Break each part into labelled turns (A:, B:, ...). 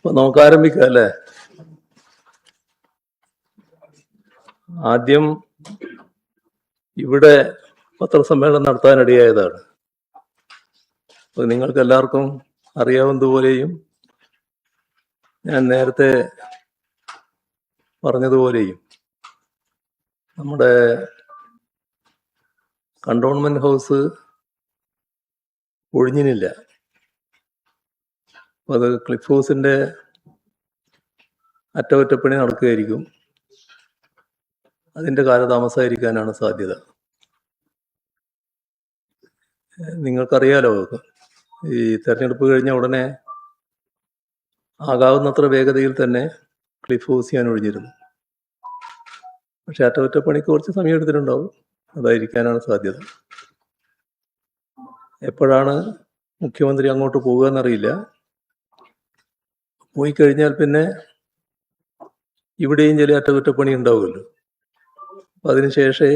A: അപ്പൊ നമുക്ക് ആരംഭിക്കാം അല്ലേ? ആദ്യം ഇവിടെ പത്രസമ്മേളനം നടത്താനിടയായതാണ്. അപ്പൊ നിങ്ങൾക്ക് എല്ലാവർക്കും അറിയാവുന്നതുപോലെയും ഞാൻ നേരത്തെ പറഞ്ഞതുപോലെയും നമ്മുടെ കണ്ടോൺമെന്റ് ഹൗസ് ഒഴിഞ്ഞിനില്ല. അപ്പൊ അത് ക്ലിഫ് ഹൗസിന്റെ അറ്റകുറ്റപ്പണി നടക്കുകയായിരിക്കും. അതിന്റെ കാലതാമസമായിരിക്കാനാണ് സാധ്യത. നിങ്ങൾക്കറിയാലോ, ഈ തെരഞ്ഞെടുപ്പ് കഴിഞ്ഞ ഉടനെ ആകാവുന്നത്ര വേഗതയിൽ തന്നെ ക്ലിഫ് ഹൗസ് ചെയ്യാൻ ഒഴിഞ്ഞിരുന്നു. പക്ഷെ അറ്റകുറ്റപ്പണിക്ക് കുറച്ച് സമയം എടുത്തിട്ടുണ്ടാവും. അതായിരിക്കാനാണ് സാധ്യത. എപ്പോഴാണ് മുഖ്യമന്ത്രി അങ്ങോട്ട് പോകുക എന്നറിയില്ല. പോയി കഴിഞ്ഞാൽ പിന്നെ ഇവിടെയും ചില അറ്റകുറ്റപ്പണി ഉണ്ടാവുമല്ലോ. അപ്പൊ അതിനുശേഷമേ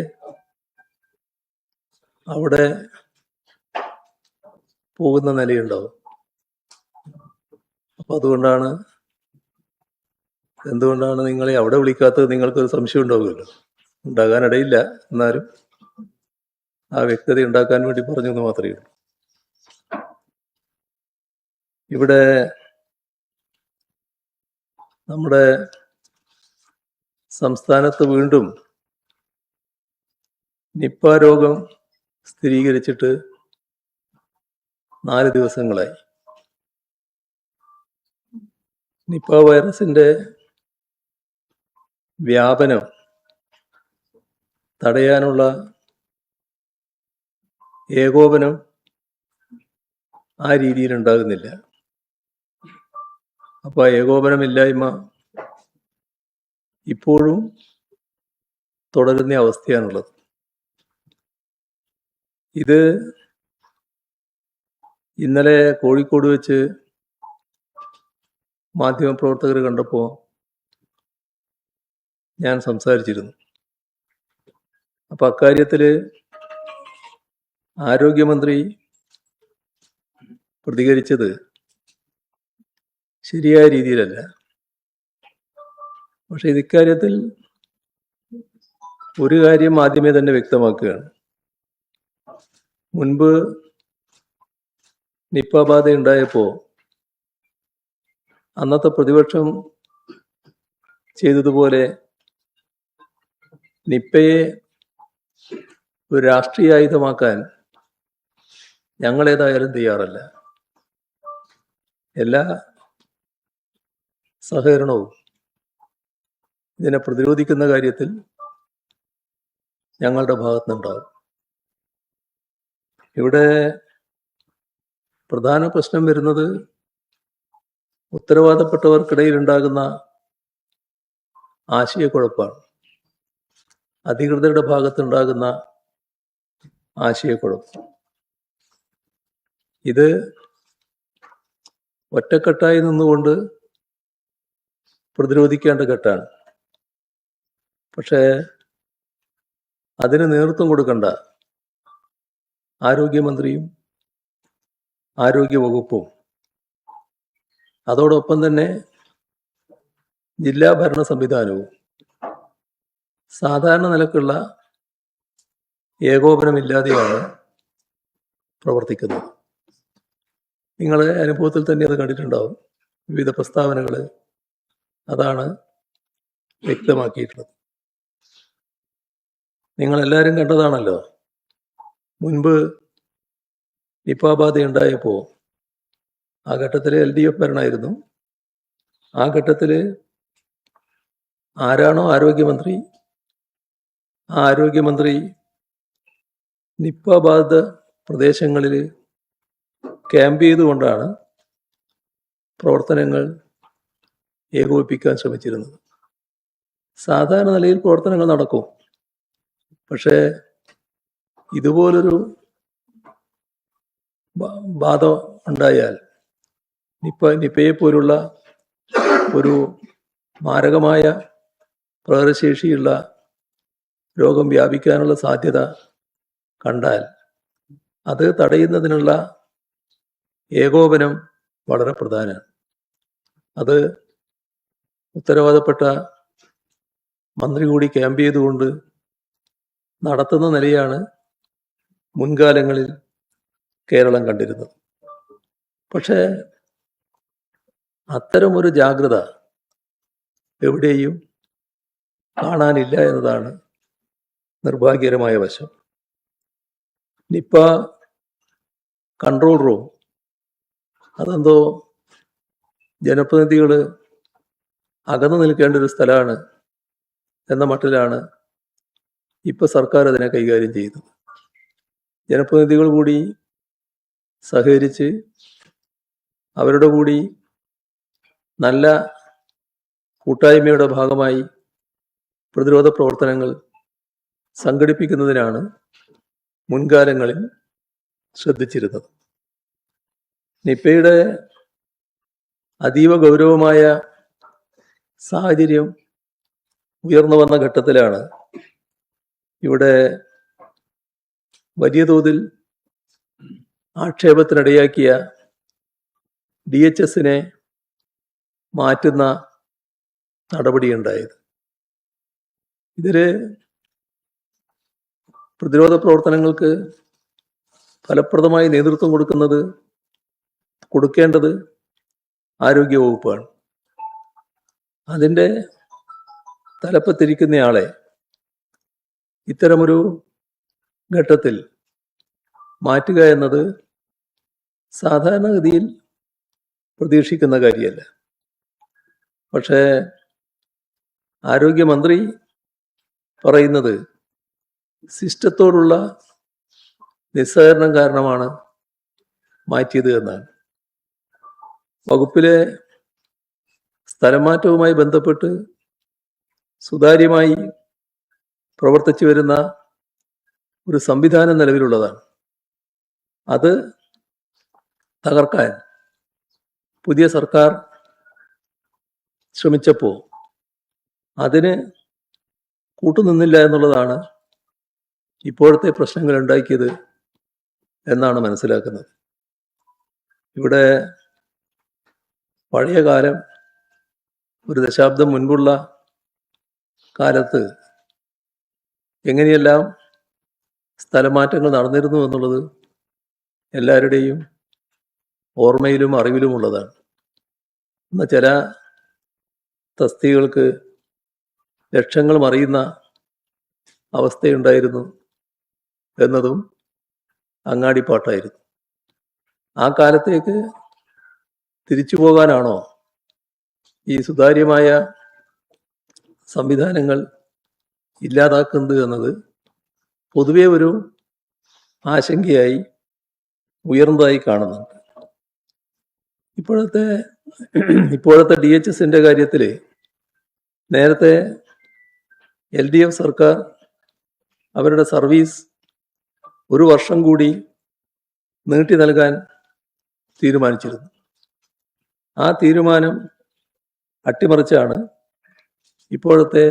A: അവിടെ പോകുന്ന നിലയുണ്ടാവും. അപ്പൊ അതുകൊണ്ടാണ് എന്തുകൊണ്ടാണ് നിങ്ങളെ അവിടെ വിളിക്കാത്തത് നിങ്ങൾക്കൊരു സംശയം ഉണ്ടാവുമല്ലോ. ഉണ്ടാകാനിടയില്ല, എന്നാലും ആ വ്യക്തത ഉണ്ടാക്കാൻ വേണ്ടി പറഞ്ഞെന്ന് മാത്രമേ ഉള്ളൂ. ഇവിടെ നമ്മുടെ സംസ്ഥാനത്ത് വീണ്ടും നിപ്പ രോഗം സ്ഥിരീകരിച്ചിട്ട് 4 ദിവസങ്ങളായി. നിപ്പ വൈറസിന്റെ വ്യാപനം തടയാനുള്ള ഏകോപനം ആ രീതിയിൽ ഉണ്ടാകുന്നില്ല. അപ്പൊ ആ ഏകോപനമില്ലായ്മ ഇപ്പോഴും തുടരുന്ന അവസ്ഥയാണുള്ളത്. ഇത് ഇന്നലെ കോഴിക്കോട് വെച്ച് മാധ്യമപ്രവർത്തകർ കണ്ടപ്പോൾ ഞാൻ സംസാരിച്ചിരുന്നു. അപ്പൊ അക്കാര്യത്തില് ആരോഗ്യമന്ത്രി പ്രതികരിച്ചത് ശരിയായ രീതിയിലല്ല. പക്ഷെ ഇക്കാര്യത്തിൽ ഒരു കാര്യം ആദ്യമേ തന്നെ വ്യക്തമാക്കുകയാണ്. മുൻപ് നിപ്പ ബാധ ഉണ്ടായപ്പോ അന്നത്തെ പ്രതിപക്ഷം ചെയ്തതുപോലെ നിപ്പയെ ഒരു രാഷ്ട്രീയ ആയുധമാക്കാൻ ഞങ്ങളേതായാലും തയ്യാറല്ല. എല്ലാ സഹകരണവും ഇതിനെ പ്രതിരോധിക്കുന്ന കാര്യത്തിൽ ഞങ്ങളുടെ ഭാഗത്തുനിന്നുണ്ടാകും. ഇവിടെ പ്രധാന പ്രശ്നം വരുന്നത് ഉത്തരവാദപ്പെട്ടവർക്കിടയിൽ ഉണ്ടാകുന്ന ആശയക്കുഴപ്പമാണ്. അധികൃതരുടെ ഭാഗത്തുണ്ടാകുന്ന ആശയക്കുഴപ്പം. ഇത് ഒറ്റക്കെട്ടായി നിന്നുകൊണ്ട് പ്രതിരോധിക്കേണ്ട ഘട്ടമാണ്. പക്ഷേ അതിന് നേതൃത്വം കൊടുക്കേണ്ട ആരോഗ്യമന്ത്രിയും ആരോഗ്യവകുപ്പും അതോടൊപ്പം തന്നെ ജില്ലാ ഭരണ സംവിധാനവും സാധാരണ നിലക്കുള്ള ഏകോപനമില്ലാതെയാണ് പ്രവർത്തിക്കുന്നത്. നിങ്ങളെ അനുഭവത്തിൽ തന്നെ അത് കണ്ടിട്ടുണ്ടാവും. വിവിധ പ്രസ്താവനകൾ അതാണ് വ്യക്തമാക്കിയിട്ടുള്ളത്. നിങ്ങളെല്ലാവരും കണ്ടതാണല്ലോ, മുൻപ് നിപ്പ ബാധ ഉണ്ടായപ്പോൾ ആ ഘട്ടത്തിൽ LDF ഭരണമായിരുന്നു. ആ ഘട്ടത്തിൽ ആരാണോ ആരോഗ്യമന്ത്രി, ആ ആരോഗ്യമന്ത്രി നിപ്പ ബാധിത പ്രദേശങ്ങളിൽ ക്യാമ്പ് ചെയ്തുകൊണ്ടാണ് പ്രവർത്തനങ്ങൾ ഏകോപിപ്പിക്കാൻ ശ്രമിച്ചിരുന്നത്. സാധാരണ നിലയിൽ പ്രവർത്തനങ്ങൾ നടക്കും. പക്ഷേ ഇതുപോലൊരു ബാധ ഉണ്ടായാൽ, നിപ്പയെ പോലുള്ള ഒരു മാരകമായ പ്രഹരശേഷിയുള്ള രോഗം വ്യാപിക്കാനുള്ള സാധ്യത കണ്ടാൽ അത് തടയുന്നതിനുള്ള ഏകോപനം വളരെ പ്രധാനമാണ്. അത് ഉത്തരവാദപ്പെട്ട മന്ത്രി കൂടി ക്യാമ്പ് ചെയ്തുകൊണ്ട് നടത്തുന്ന നിലയാണ് മുൻകാലങ്ങളിൽ കേരളം കണ്ടിരുന്നത്. പക്ഷേ അത്തരമൊരു ജാഗ്രത എവിടെയും കാണാനില്ല എന്നതാണ് നിർഭാഗ്യകരമായ വശം. നിപ്പ കൺട്രോൾ റൂം അതെന്തോ ജനപ്രതിനിധികൾ അകന്നു നിൽക്കേണ്ട ഒരു സ്ഥലമാണ് എന്ന മട്ടിലാണ് ഇപ്പൊ സർക്കാർ അതിനെ കൈകാര്യം ചെയ്യുന്നത്. ജനപ്രതിനിധികൾ കൂടി സഹകരിച്ച് അവരുടെ കൂടി നല്ല കൂട്ടായ്മയുടെ ഭാഗമായി പ്രതിരോധ പ്രവർത്തനങ്ങൾ സംഘടിപ്പിക്കുന്നതിനാണ് മുൻകാലങ്ങളിൽ ശ്രദ്ധിച്ചിരുന്നത്. നിപ്പയുടെ അതീവ ഗൗരവമായ സാഹചര്യം ഉയർന്നു വന്ന ഘട്ടത്തിലാണ് ഇവിടെ വലിയ തോതിൽ ആക്ഷേപത്തിനിടയാക്കിയ DHSനെ മാറ്റുന്ന നടപടിയുണ്ടായത്. ഇതില് പ്രതിരോധ പ്രവർത്തനങ്ങൾക്ക് ഫലപ്രദമായി നേതൃത്വം കൊടുക്കേണ്ടത് ആരോഗ്യവകുപ്പാണ്. അതിൻ്റെ തലപ്പത്തിരിക്കുന്നയാളെ ഇത്തരമൊരു ഘട്ടത്തിൽ മാറ്റുക എന്നത് സാധാരണഗതിയിൽ പ്രതീക്ഷിക്കുന്ന കാര്യമല്ല. പക്ഷേ ആരോഗ്യമന്ത്രി പറയുന്നത് സിസ്റ്റത്തോടുള്ള നിസ്സഹകരണം കാരണമാണ് മാറ്റിയത് എന്നാണ്. വകുപ്പിലെ സ്ഥലമാറ്റവുമായി ബന്ധപ്പെട്ട് സുതാര്യമായി പ്രവർത്തിച്ചു വരുന്ന ഒരു സംവിധാനം നിലവിലുള്ളതാണ്. അത് തകർക്കാൻ പുതിയ സർക്കാർ ശ്രമിച്ചപ്പോൾ അതിന് കൂട്ടുനിന്നില്ല എന്നുള്ളതാണ് ഇപ്പോഴത്തെ പ്രശ്നങ്ങൾ ഉണ്ടാക്കിയത് എന്നാണ് മനസ്സിലാക്കുന്നത്. ഇവിടെ പഴയ കാലം, ഒരു ദശാബ്ദം മുൻപുള്ള കാലത്ത് എങ്ങനെയെല്ലാം സ്ഥലമാറ്റങ്ങൾ നടന്നിരുന്നു എന്നുള്ളത് എല്ലാവരുടെയും ഓർമ്മയിലും അറിവിലുമുള്ളതാണ്. എന്നാൽ ചില തസ്തികൾക്ക് ലക്ഷങ്ങൾ മറിയുന്ന അവസ്ഥയുണ്ടായിരുന്നു എന്നതും അങ്ങാടിപ്പാട്ടായിരുന്നു. ആ കാലത്തേക്ക് തിരിച്ചു പോകാനാണോ ഈ സുതാര്യമായ സംവിധാനങ്ങൾ ഇല്ലാതാക്കുന്നത് എന്നത് പൊതുവെ ഒരു ആശങ്കയായി ഉയർന്നതായി കാണുന്നുണ്ട്. ഇപ്പോഴത്തെ DHSന്റെ കാര്യത്തിൽ നേരത്തെ LDF സർക്കാർ അവരുടെ സർവീസ് 1 വർഷം കൂടി നീട്ടി നൽകാൻ തീരുമാനിച്ചിരുന്നു. ആ തീരുമാനം അട്ടിമറിച്ചാണ് ഇപ്പോഴത്തെ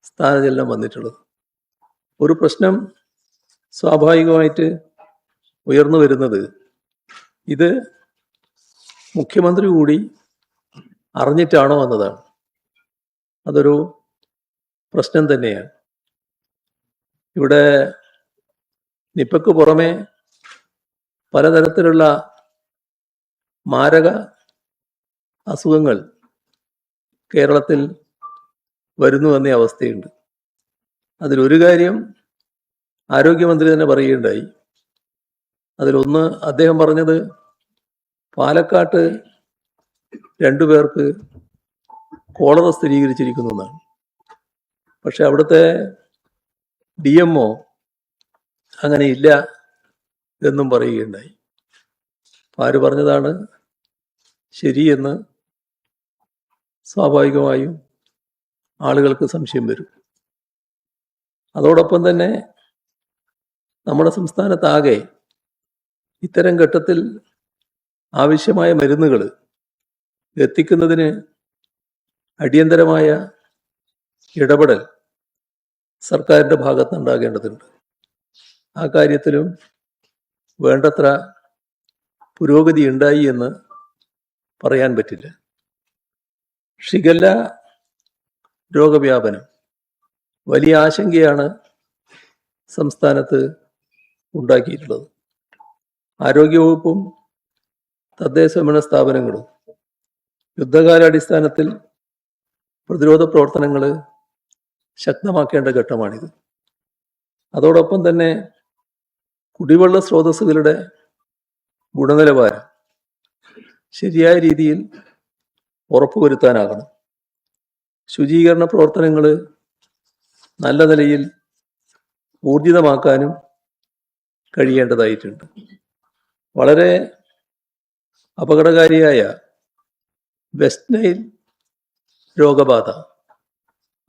A: സ്ഥാനചലനം വന്നിട്ടുള്ളത്. ഒരു പ്രശ്നം സ്വാഭാവികമായിട്ട് ഉയർന്നു വരുന്നത് ഇത് മുഖ്യമന്ത്രി കൂടി അറിഞ്ഞിട്ടാണോ എന്നതാണ്. അതൊരു പ്രശ്നം തന്നെയാണ്. ഇവിടെ നിപ്പയ്ക്ക് പുറമെ പലതരത്തിലുള്ള മാരക അസുഖങ്ങൾ കേരളത്തിൽ വരുന്നു എന്ന അവസ്ഥയുണ്ട്. അതിലൊരു കാര്യം ആരോഗ്യമന്ത്രി തന്നെ പറയുകയുണ്ടായി. അതിലൊന്ന് അദ്ദേഹം പറഞ്ഞത് പാലക്കാട്ട് 2 പേർക്ക് കോളറ സ്ഥിരീകരിച്ചിരിക്കുന്നു എന്നാണ്. പക്ഷെ അവിടുത്തെ DMO അങ്ങനെ ഇല്ല എന്നും പറയുകയുണ്ടായി. ആര് പറഞ്ഞതാണ് ശരിയെന്ന് സ്വാഭാവികമായും ആളുകൾക്ക് സംശയം വരും. അതോടൊപ്പം തന്നെ നമ്മുടെ സംസ്ഥാനത്താകെ ഇത്തരം ഘട്ടത്തിൽ ആവശ്യമായ മരുന്നുകൾ എത്തിക്കുന്നതിന് അടിയന്തരമായ ഇടപെടൽ സർക്കാരിൻ്റെ ഭാഗത്തുനിന്നുണ്ടാകേണ്ടതുണ്ട്. ആ കാര്യത്തിലും വേണ്ടത്ര പുരോഗതി ഉണ്ടായി എന്ന് പറയാൻ പറ്റില്ല. ഷിഗല്ല രോഗവ്യാപനം വലിയ ആശങ്കയാണ് സംസ്ഥാനത്ത് ഉണ്ടാക്കിയിട്ടുള്ളത്. ആരോഗ്യവകുപ്പും തദ്ദേശഭരണ സ്ഥാപനങ്ങളും യുദ്ധകാലാടിസ്ഥാനത്തിൽ പ്രതിരോധ പ്രവർത്തനങ്ങൾ ശക്തമാക്കേണ്ട ഘട്ടമാണിത്. അതോടൊപ്പം തന്നെ കുടിവെള്ള സ്രോതസ്സുകളുടെ ഗുണനിലവാരം ശരിയായ രീതിയിൽ ഉറപ്പുവരുത്താനാകണം. ശുചീകരണ പ്രവർത്തനങ്ങൾ നല്ല നിലയിൽ ഊർജിതമാക്കാനും കഴിയേണ്ടതായിട്ടുണ്ട്. വളരെ അപകടകാരിയായ വെസ്റ്റ് നൈൽ രോഗബാധ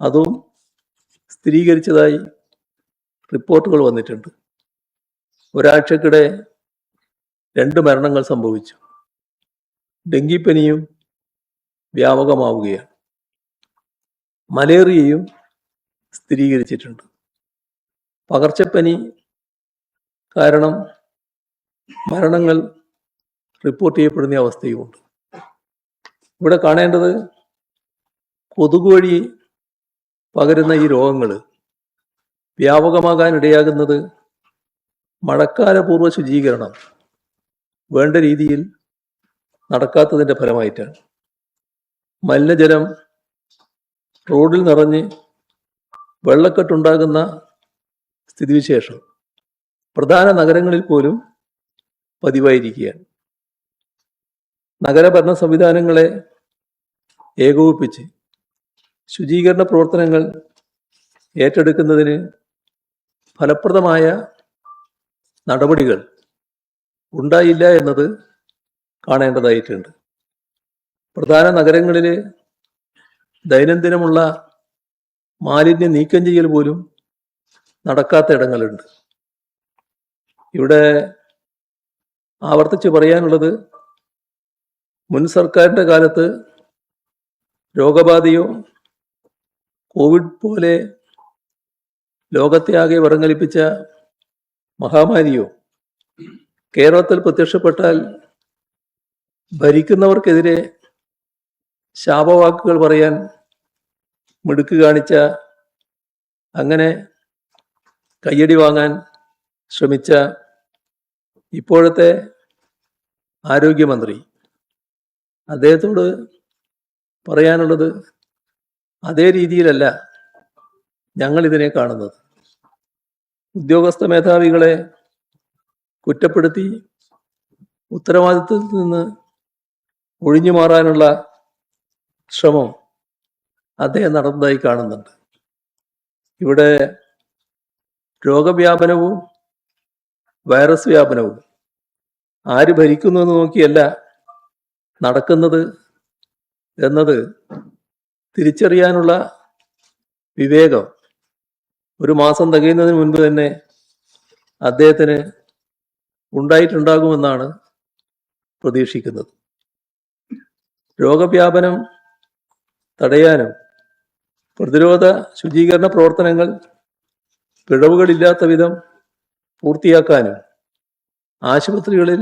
A: അതും സ്ഥിരീകരിച്ചതായി റിപ്പോർട്ടുകൾ വന്നിട്ടുണ്ട്. ഒരാഴ്ചക്കിടെ 2 മരണങ്ങൾ സംഭവിച്ചു. ഡെങ്കിപ്പനിയും വ്യാപകമാവുകയാണ്. മലേറിയയും സ്ഥിരീകരിച്ചിട്ടുണ്ട്. പകർച്ചപ്പനി കാരണം മരണങ്ങൾ റിപ്പോർട്ട് ചെയ്യപ്പെടുന്ന അവസ്ഥയുമുണ്ട്. ഇവിടെ കാണേണ്ടത് കൊതുക് വഴി പകരുന്ന ഈ രോഗങ്ങൾ വ്യാപകമാകാൻ ഇടയാകുന്നത് മഴക്കാലപൂർവ്വ ശുചീകരണം വേണ്ട രീതിയിൽ നടക്കാത്തതിൻ്റെ ഫലമായിട്ടാണ്. മലിനജലം റോഡിൽ നിറഞ്ഞ് വെള്ളക്കെട്ടുണ്ടാകുന്ന സ്ഥിതിവിശേഷം പ്രധാന നഗരങ്ങളിൽ പോലും പതിവായിരിക്കുകയാണ്. നഗരഭരണ സംവിധാനങ്ങളെ ഏകോപിപ്പിച്ച് ശുചീകരണ പ്രവർത്തനങ്ങൾ ഏറ്റെടുക്കുന്നതിന് ഫലപ്രദമായ നടപടികൾ ഉണ്ടായില്ല എന്നത് കാണേണ്ടതായിട്ടുണ്ട്. പ്രധാന നഗരങ്ങളിൽ ദൈനംദിനമുള്ള മാലിന്യ നീക്കം ചെയ്യൽ പോലും നടക്കാത്ത ഇടങ്ങളുണ്ട്. ഇവിടെ ആവർത്തിച്ച് പറയാനുള്ളത്, മുൻ സർക്കാരിൻ്റെ കാലത്ത് രോഗബാധയോ കോവിഡ് പോലെ ലോകത്തെ ആകെ വിറങ്ങലിപ്പിച്ച മഹാമാരിയോ കേരളത്തിൽ പ്രത്യക്ഷപ്പെട്ടാൽ ഭരിക്കുന്നവർക്കെതിരെ ശാപവാക്കുകൾ പറയാൻ മിടുക്ക് കാണിച്ച, അങ്ങനെ കയ്യടി വാങ്ങാൻ ശ്രമിച്ച ഇപ്പോഴത്തെ ആരോഗ്യമന്ത്രി, അദ്ദേഹത്തോട് പറയാനുള്ളത്, അതേ രീതിയിലല്ല ഞങ്ങളിതിനെ കാണുന്നത്. ഉദ്യോഗസ്ഥ മേധാവികളെ കുറ്റപ്പെടുത്തി ഉത്തരവാദിത്വത്തിൽ നിന്ന് ഒഴിഞ്ഞു മാറാനുള്ള ശ്രമം അദ്ദേഹം നടന്നതായി കാണുന്നുണ്ട്. ഇവിടെ രോഗവ്യാപനവും വൈറസ് വ്യാപനവും ആര് ഭരിക്കുന്നു എന്ന് നോക്കിയല്ല നടക്കുന്നത് എന്നത് തിരിച്ചറിയാനുള്ള വിവേകം 1 മാസം തികയുന്നതിന് മുൻപ് തന്നെ അദ്ദേഹത്തിന് ഉണ്ടായിട്ടുണ്ടാകുമെന്നാണ് പ്രതീക്ഷിക്കുന്നത്. രോഗവ്യാപനം തടയാനും പ്രതിരോധ ശുചീകരണ പ്രവർത്തനങ്ങൾ പിഴവുകളില്ലാത്ത വിധം പൂർത്തിയാക്കാനും ആശുപത്രികളിൽ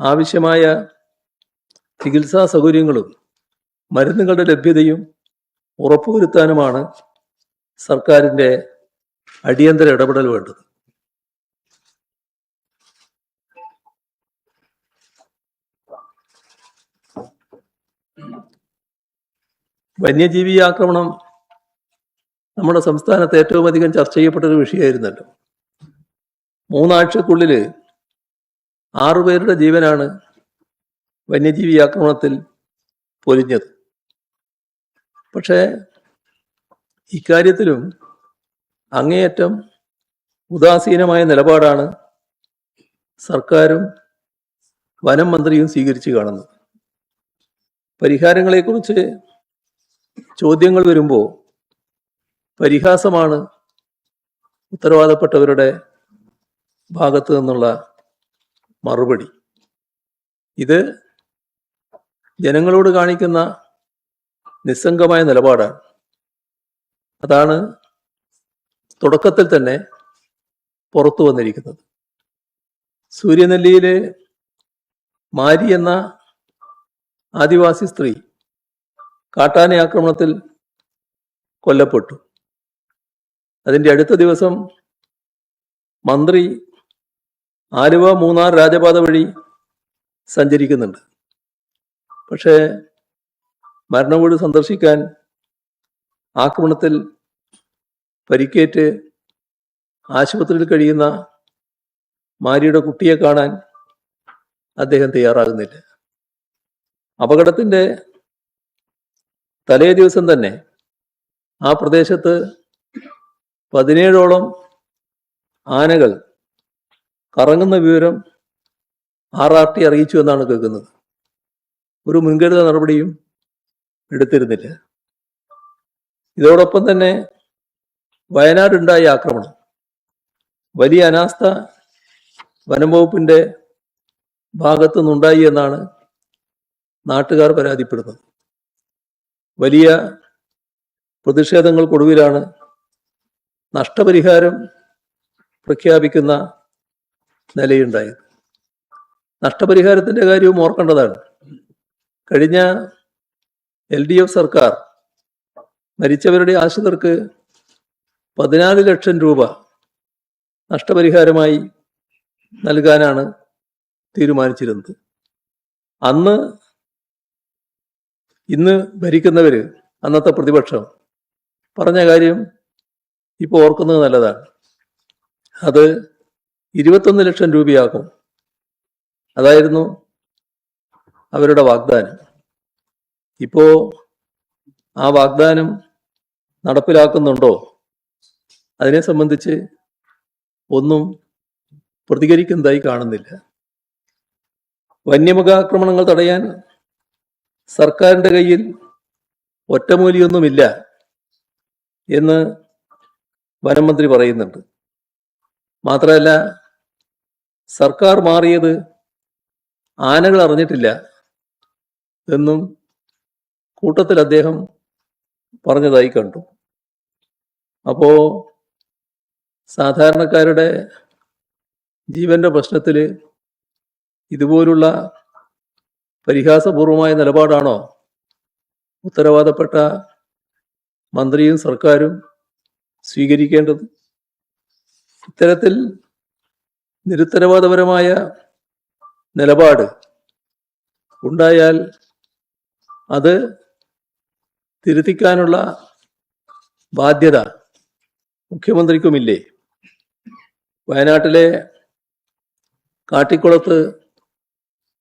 A: ആവശ്യമായ ചികിത്സാ സൗകര്യങ്ങളും മരുന്നുകളുടെ ലഭ്യതയും ഉറപ്പുവരുത്താനുമാണ് സർക്കാരിൻ്റെ അടിയന്തര ഇടപെടൽ വേണ്ടത്. വന്യജീവി ആക്രമണം നമ്മുടെ സംസ്ഥാനത്ത് ഏറ്റവും അധികം ചർച്ച ചെയ്യപ്പെട്ടൊരു വിഷയമായിരുന്നല്ലോ. 3 ആഴ്ചക്കുള്ളിൽ 6 പേരുടെ ജീവനാണ് വന്യജീവി ആക്രമണത്തിൽ പൊലിഞ്ഞത്. പക്ഷേ ഇക്കാര്യത്തിലും അങ്ങേയറ്റം ഉദാസീനമായ നിലപാടാണ് സർക്കാരും വനം മന്ത്രിയും സ്വീകരിച്ചു കാണുന്നത്. പരിഹാരങ്ങളെക്കുറിച്ച് ചോദ്യങ്ങൾ വരുമ്പോൾ പരിഹാസമാണ് ഉത്തരവാദപ്പെട്ടവരുടെ ഭാഗത്തു നിന്നുള്ള മറുപടി. ഇത് ജനങ്ങളോട് കാണിക്കുന്ന നിസ്സംഗമായ നിലപാടാണ്. അതാണ് തുടക്കത്തിൽ തന്നെ പുറത്തു വന്നിരിക്കുന്നത്. സൂര്യനെല്ലിയിലെ മാരി എന്ന ആദിവാസി സ്ത്രീ കാട്ടാന ആക്രമണത്തിൽ കൊല്ലപ്പെട്ടു. അതിൻ്റെ അടുത്ത ദിവസം മന്ത്രി ആലുവ മൂന്നാർ രാജപാത വഴി സഞ്ചരിക്കുന്നുണ്ട്. പക്ഷേ മരണവീട് സന്ദർശിക്കാൻ ആക്രമണത്തിൽ പരിക്കേറ്റ് ആശുപത്രിയിൽ കഴിയുന്ന മാരിയുടെ കുട്ടിയെ കാണാൻ അദ്ദേഹം തയ്യാറാകുന്നില്ല. അപകടത്തിൻ്റെ തലേ ദിവസം തന്നെ ആ പ്രദേശത്ത് 17ഓളം ആനകൾ കറങ്ങുന്ന വിവരം RRT അറിയിച്ചു എന്നാണ് കേൾക്കുന്നത്. ഒരു മുൻകരുതൽ നടപടിയും എടുത്തിരുന്നില്ല. ഇതോടൊപ്പം തന്നെ വയനാടുണ്ടായ ആക്രമണം വലിയ അനാസ്ഥ വനം വകുപ്പിൻ്റെ ഭാഗത്തു നിന്നുണ്ടായി എന്നാണ് നാട്ടുകാർ പരാതിപ്പെടുന്നത്. വലിയ പ്രതിഷേധങ്ങൾക്കൊടുവിലാണ് നഷ്ടപരിഹാരം പ്രഖ്യാപിക്കുന്ന നിലയുണ്ടായത്. നഷ്ടപരിഹാരത്തിൻ്റെ കാര്യവും ഓർക്കേണ്ടതാണ്. കഴിഞ്ഞ LDF സർക്കാർ മരിച്ചവരുടെ ആശ്രിതർക്ക് 14 ലക്ഷം രൂപ നഷ്ടപരിഹാരമായി നൽകാനാണ് തീരുമാനിച്ചിരുന്നത്. ഇന്ന് ഭരിക്കുന്നവര്, അന്നത്തെ പ്രതിപക്ഷം പറഞ്ഞ കാര്യം ഇപ്പോൾ ഓർക്കുന്നത് നല്ലതാണ്. അത് 21 ലക്ഷം രൂപയാകും. അതായിരുന്നു അവരുടെ വാഗ്ദാനം. ഇപ്പോ ആ വാഗ്ദാനം നടപ്പിലാക്കുന്നുണ്ടോ? അതിനെ സംബന്ധിച്ച് ഒന്നും പ്രതികരിക്കുന്നതായി കാണുന്നില്ല. വന്യമൃഗാക്രമണങ്ങൾ തടയാൻ സർക്കാരിൻ്റെ കയ്യിൽ ഒറ്റമൂലിയൊന്നുമില്ല എന്ന് വനം മന്ത്രി പറയുന്നുണ്ട്. മാത്രമല്ല, സർക്കാർ മാറിയത് ആനകൾ അറിഞ്ഞിട്ടില്ല എന്നും കൂട്ടത്തിൽ അദ്ദേഹം പറഞ്ഞതായി കണ്ടു. അപ്പോൾ സാധാരണക്കാരുടെ ജീവന്റെ പ്രശ്നത്തിൽ ഇതുപോലുള്ള പരിഹാസപൂർവമായ നിലപാടാണോ ഉത്തരവാദപ്പെട്ട മന്ത്രിയും സർക്കാരും സ്വീകരിക്കേണ്ടത്? ഇത്തരത്തിൽ നിരുത്തരവാദപരമായ നിലപാട് ഉണ്ടായാൽ അത് തിരുത്തിക്കാനുള്ള ബാധ്യത മുഖ്യമന്ത്രിക്കുമില്ലേ? വയനാട്ടിലെ കാട്ടിക്കുളത്ത്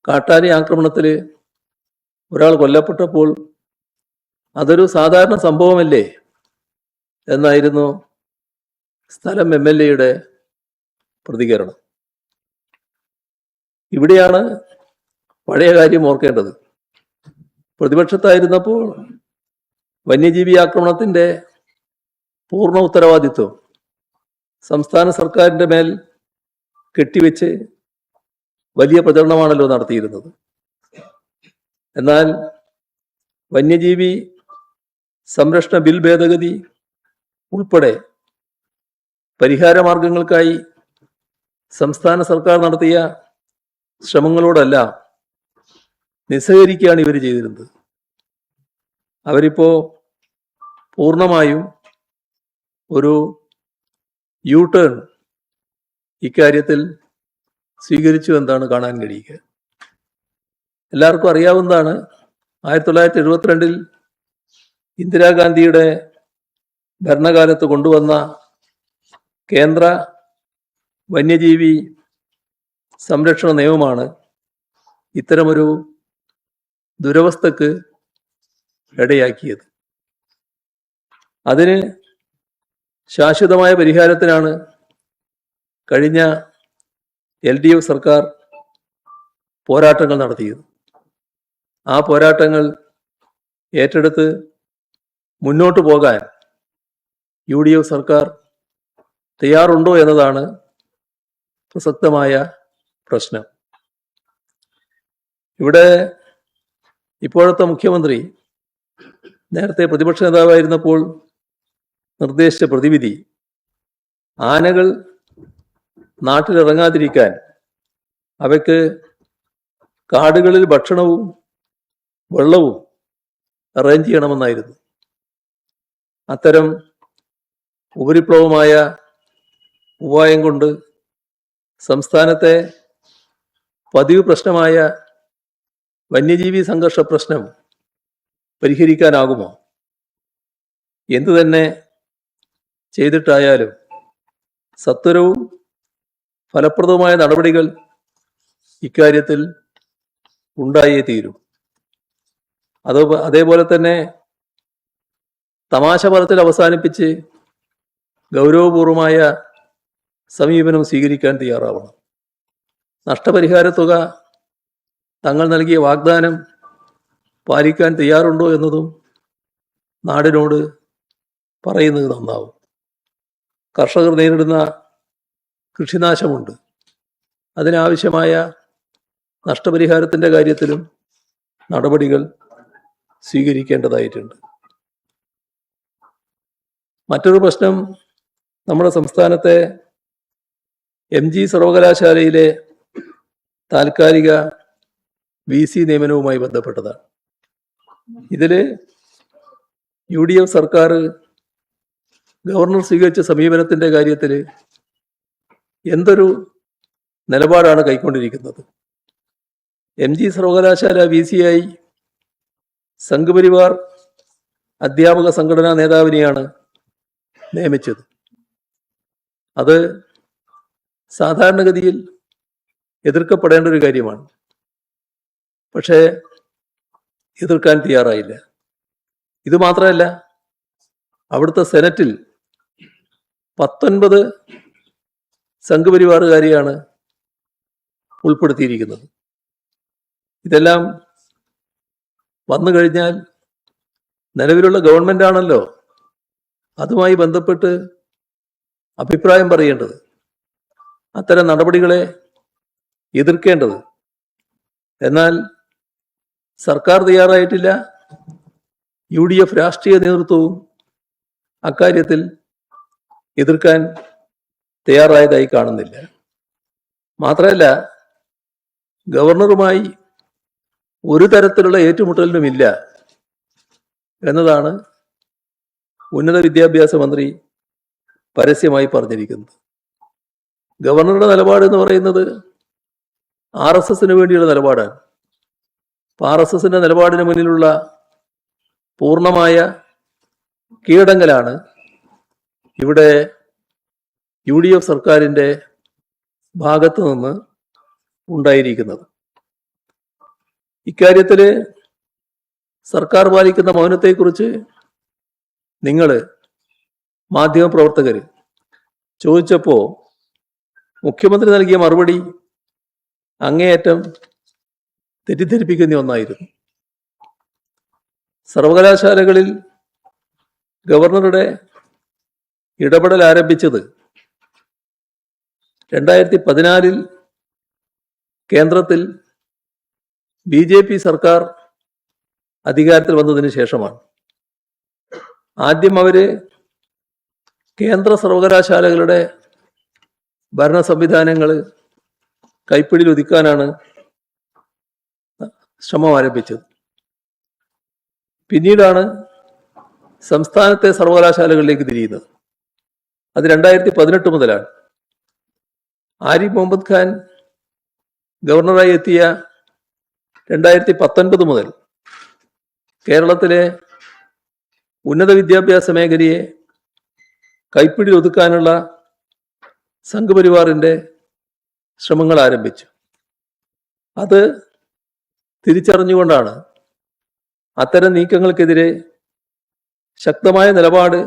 A: കാട്ടാന ആക്രമണത്തിൽ ഒരാൾ കൊല്ലപ്പെട്ടപ്പോൾ അതൊരു സാധാരണ സംഭവമല്ലേ എന്നായിരുന്നു സ്ഥലം MLA പ്രതികരണം. ഇവിടെയാണ് പഴയ കാര്യം ഓർക്കേണ്ടത്. പ്രതിപക്ഷത്തായിരുന്നപ്പോൾ വന്യജീവി ആക്രമണത്തിൻ്റെ പൂർണ്ണ ഉത്തരവാദിത്വം സംസ്ഥാന സർക്കാരിൻ്റെ മേൽ കെട്ടിവെച്ച് വലിയ പ്രചരണമാണല്ലോ നടത്തിയിരുന്നത്. എന്നാൽ വന്യജീവി സംരക്ഷണ ബിൽ ഭേദഗതി ഉൾപ്പെടെ പരിഹാരമാർഗങ്ങൾക്കായി സംസ്ഥാന സർക്കാർ നടത്തിയ ശ്രമങ്ങളോടെല്ലാം നിസ്സഹകരിക്കുകയാണ് ഇവർ ചെയ്തിരുന്നത്. അവരിപ്പോ പൂർണ്ണമായും ഒരു U-ടേൺ ഇക്കാര്യത്തിൽ സ്വീകരിച്ചു എന്നാണ് കാണാൻ കഴിയുക. എല്ലാവർക്കും അറിയാവുന്നതാണ്, 1972 ഇന്ദിരാഗാന്ധിയുടെ ഭരണകാലത്ത് കൊണ്ടുവന്ന കേന്ദ്ര വന്യജീവി സംരക്ഷണ നിയമമാണ് ഇത്തരമൊരു ദുരവസ്ഥക്ക് ഇടയാക്കിയത്. അതിന് ശാശ്വതമായ പരിഹാരത്തിനാണ് കഴിഞ്ഞ LDF സർക്കാർ പോരാട്ടങ്ങൾ നടത്തിയത്. ആ പോരാട്ടങ്ങൾ ഏറ്റെടുത്ത് മുന്നോട്ട് പോകാൻ UDF സർക്കാർ തയ്യാറുണ്ടോ എന്നതാണ് പ്രസക്തമായ പ്രശ്നം. ഇവിടെ ഇപ്പോഴത്തെ മുഖ്യമന്ത്രി നേരത്തെ പ്രതിപക്ഷ നേതാവായിരുന്നപ്പോൾ നിർദ്ദേശിച്ച പ്രതിവിധി ആനകൾ നാട്ടിലിറങ്ങാതിരിക്കാൻ അവയ്ക്ക് കാടുകളിൽ ഭക്ഷണവും വെള്ളവും അറേഞ്ച് ചെയ്യണമെന്നായിരുന്നു. അത്തരം ഉപരിപ്ലവമായ ഉപായം കൊണ്ട് സംസ്ഥാനത്തെ പതിവ് പ്രശ്നമായ വന്യജീവി സംഘർഷ പ്രശ്നം പരിഹരിക്കാനാകുമോ? എന്തു തന്നെ ചെയ്തിട്ടായാലും സത്വരവും ഫലപ്രദവുമായ നടപടികൾ ഇക്കാര്യത്തിൽ ഉണ്ടായേ തീരും. അതേപോലെ തന്നെ തമാശ പറച്ചിൽ അവസാനിപ്പിച്ച് ഗൗരവപൂർവമായ സമീപനം സ്വീകരിക്കാൻ തയ്യാറാവണം. നഷ്ടപരിഹാര തുക തങ്ങൾ നൽകിയ വാഗ്ദാനം പാലിക്കാൻ തയ്യാറുണ്ടോ എന്നതും നാടിനോട് പറയുന്നത് നന്നാവും. കർഷകർ നേരിടുന്ന കൃഷിനാശമുണ്ട്. അതിനാവശ്യമായ നഷ്ടപരിഹാരത്തിൻ്റെ കാര്യത്തിലും നടപടികൾ സ്വീകരിക്കേണ്ടതായിട്ടുണ്ട്. മറ്റൊരു പ്രശ്നം നമ്മുടെ സംസ്ഥാനത്തെ MG സർവകലാശാലയിലെ താൽക്കാലിക VC നിയമനവുമായി ബന്ധപ്പെട്ടതാണ്. ഇതിൽ UDF സർക്കാർ ഗവർണർ സ്വീകരിച്ച സമീപനത്തിൻ്റെ കാര്യത്തിൽ എന്തൊരു നിലപാടാണ് കൈക്കൊണ്ടിരിക്കുന്നത്? MG സർവകലാശാല VC ആയി സംഘപരിവാർ അധ്യാപക സംഘടനാ നേതാവിനെയാണ് നിയമിച്ചത്. അത് സാധാരണഗതിയിൽ എതിർക്കപ്പെടേണ്ട ഒരു കാര്യമാണ്. പക്ഷേ എതിർക്കാൻ തയ്യാറായില്ല. ഇത് മാത്രമല്ല, അവിടുത്തെ സെനറ്റിൽ 19 സംഘപരിവാറുകാരെയാണ് ഉൾപ്പെടുത്തിയിരിക്കുന്നത്. ഇതെല്ലാം വന്നു കഴിഞ്ഞാൽ നിലവിലുള്ള ഗവൺമെന്റ് ആണല്ലോ അതുമായി ബന്ധപ്പെട്ട് അഭിപ്രായം പറയേണ്ടത്, അത്തരം നടപടികളെ എതിർക്കേണ്ടത്. എന്നാൽ സർക്കാർ തയ്യാറായിട്ടില്ല. UDF രാഷ്ട്രീയ നേതൃത്വവും അക്കാര്യത്തിൽ എതിർക്കാൻ തയ്യാറായതായി കാണുന്നില്ല. മാത്രമല്ല, ഗവർണറുമായി ഒരു തരത്തിലുള്ള ഏറ്റുമുട്ടലിനുമില്ല എന്നതാണ് ഉന്നത വിദ്യാഭ്യാസ മന്ത്രി പരസ്യമായി പറഞ്ഞിരിക്കുന്നത്. ഗവർണറുടെ നിലപാട് എന്ന് പറയുന്നത് RSSന് വേണ്ടിയുള്ള നിലപാടാണ്. RSSന്റെ നിലപാടിന് മുന്നിലുള്ള പൂർണ്ണമായ കീഴടങ്ങലാണ് ഇവിടെ UDF സർക്കാരിൻ്റെ ഭാഗത്ത് നിന്ന് ഉണ്ടായിരിക്കുന്നത്. ഇക്കാര്യത്തിൽ സർക്കാർ പാലിക്കുന്ന മൗനത്തെക്കുറിച്ച് നിങ്ങൾ മാധ്യമപ്രവർത്തകർ ചോദിച്ചപ്പോൾ മുഖ്യമന്ത്രി നൽകിയ മറുപടി അങ്ങേയറ്റം തെറ്റിദ്ധരിപ്പിക്കുന്ന ഒന്നായിരുന്നു. സർവകലാശാലകളിൽ ഗവർണറുടെ ഇടപെടൽ ആരംഭിച്ചത് 2014 കേന്ദ്രത്തിൽ BJP സർക്കാർ അധികാരത്തിൽ വന്നതിന് ശേഷമാണ്. ആദ്യം അവര് കേന്ദ്ര സർവകലാശാലകളുടെ ഭരണ സംവിധാനങ്ങൾ കൈപ്പിടിയിൽ ഒതുക്കാനാണ് ശ്രമം ആരംഭിച്ചത്. പിന്നീടാണ് സംസ്ഥാനത്തെ സർവകലാശാലകളിലേക്ക് തിരിയുന്നത്. അത് 2018 മുതലാണ്. ആരിഫ് മുഹമ്മദ് ഖാൻ ഗവർണറായി എത്തിയ 2019 മുതൽ കേരളത്തിലെ ഉന്നത വിദ്യാഭ്യാസ മേഖലയെ കൈപ്പിടിയിൽ ഒതുക്കാനുള്ള സംഘപരിവാറിൻ്റെ ശ്രമങ്ങൾ ആരംഭിച്ചു. അത് തിരിച്ചറിഞ്ഞുകൊണ്ടാണ് അത്തരം നീക്കങ്ങൾക്കെതിരെ ശക്തമായ നിലപാട്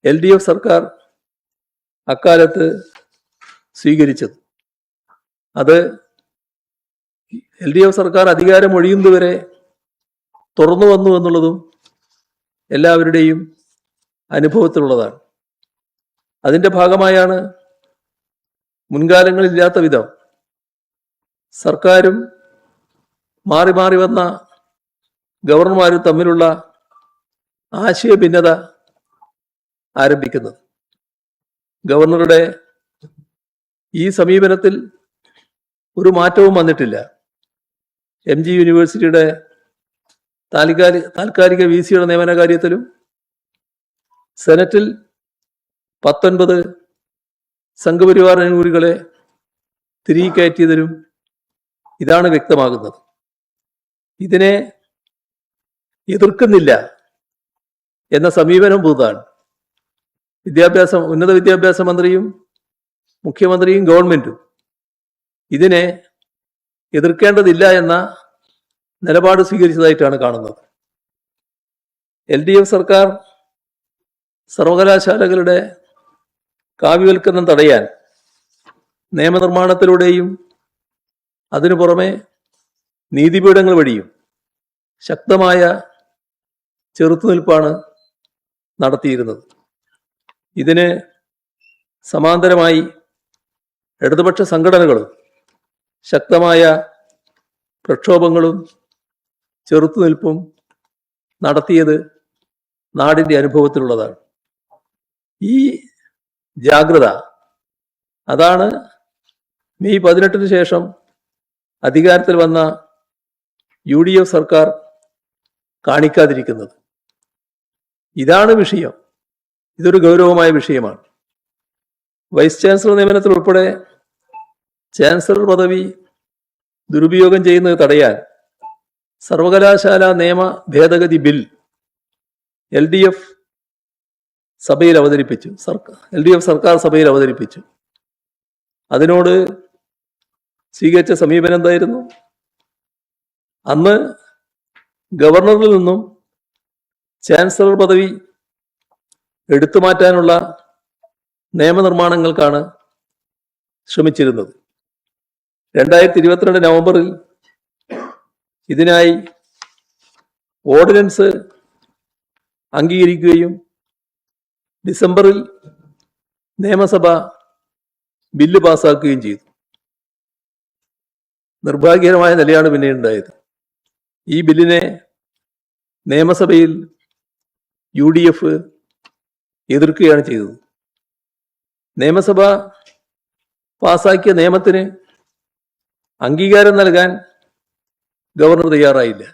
A: LDF സർക്കാർ അക്കാലത്ത് സ്വീകരിച്ചത്. അത് LDF സർക്കാർ അധികാരം ഒഴിയുന്നതുവരെ തുറന്നു വന്നു എന്നുള്ളതും എല്ലാവരുടെയും അനുഭവത്തിലുള്ളതാണ്. അതിൻ്റെ ഭാഗമായാണ് മുൻകാലങ്ങളില്ലാത്ത വിധം സർക്കാരും മാറി മാറി വന്ന ഗവർണർമാരും തമ്മിലുള്ള ആശയഭിന്നത ആരംഭിക്കുന്നത്. ഗവർണറുടെ ഈ സമീപനത്തിൽ ഒരു മാറ്റവും വന്നിട്ടില്ല. MG യൂണിവേഴ്സിറ്റിയുടെ താൽക്കാലിക വി സിയുടെ നിയമന കാര്യത്തിലും സെനറ്റിൽ 19 സംഘപരിവാർ അനുകൂലികളെ തിരികെ കയറ്റിയതിലും ഇതാണ് വ്യക്തമാകുന്നത്. ഇതിനെ എതിർക്കുന്നില്ല എന്ന സമീപനം പുതുതാണ്. ഉന്നത വിദ്യാഭ്യാസ മന്ത്രിയും മുഖ്യമന്ത്രിയും ഗവൺമെന്റും ഇതിനെ എതിർക്കേണ്ടതില്ല എന്ന നിലപാട് സ്വീകരിച്ചതായിട്ടാണ് കാണുന്നത്. LDF സർക്കാർ സർവകലാശാലകളുടെ കാവ്യവൽക്കരണം തടയാൻ നിയമനിർമ്മാണത്തിലൂടെയും അതിനു പുറമെ നീതിപീഠങ്ങൾ വഴിയും ശക്തമായ ചെറുത്തുനിൽപ്പാണ് നടത്തിയിരുന്നത്. ഇതിന് സമാന്തരമായി ഇടതുപക്ഷ സംഘടനകളും ശക്തമായ പ്രക്ഷോഭങ്ങളും ചെറുത്തുനിൽപ്പും നടത്തിയത് നാടിൻ്റെ അനുഭവത്തിലുള്ളതാണ്. ഈ ജാഗ്രത അതാണ് മെയ് 18 ശേഷം അധികാരത്തിൽ വന്ന UDF സർക്കാർ കാണിക്കാതിരിക്കുന്നത്. ഇതാണ് വിഷയം. ഇതൊരു ഗൗരവമായ വിഷയമാണ്. വൈസ് ചാൻസലർ നിയമനത്തിൽ ഉൾപ്പെടെ ചാൻസലർ പദവി ദുരുപയോഗം ചെയ്യുന്നത് തടയാൻ സർവകലാശാല നിയമ ഭേദഗതി ബിൽ LDF സർക്കാർ സഭയിൽ അവതരിപ്പിച്ചു. അതിനോട് സ്വീകരിച്ച സമീപനം എന്തായിരുന്നു? അന്ന് ഗവർണറിൽ നിന്നും ചാൻസലർ പദവി എടുത്തു മാറ്റാനുള്ള നിയമനിർമ്മാണങ്ങൾക്കാണ് ശ്രമിച്ചിരുന്നത്. 2022 നവംബറിൽ ഇതിനായി ഓർഡിനൻസ് അംഗീകരിക്കുകയും ഡിസംബറിൽ നിയമസഭ ബില്ല് പാസ്സാക്കുകയും ചെയ്തു. നിർഭാഗ്യകരമായ നിലയാണ് പിന്നെ ഉണ്ടായത്. ഈ ബില്ലിനെ നിയമസഭയിൽ UDF എതിർക്കുകയാണ് ചെയ്തത്. നിയമസഭ പാസാക്കിയ നിയമത്തിന് അംഗീകാരം നൽകാൻ ഗവർണർ തയ്യാറായില്ല.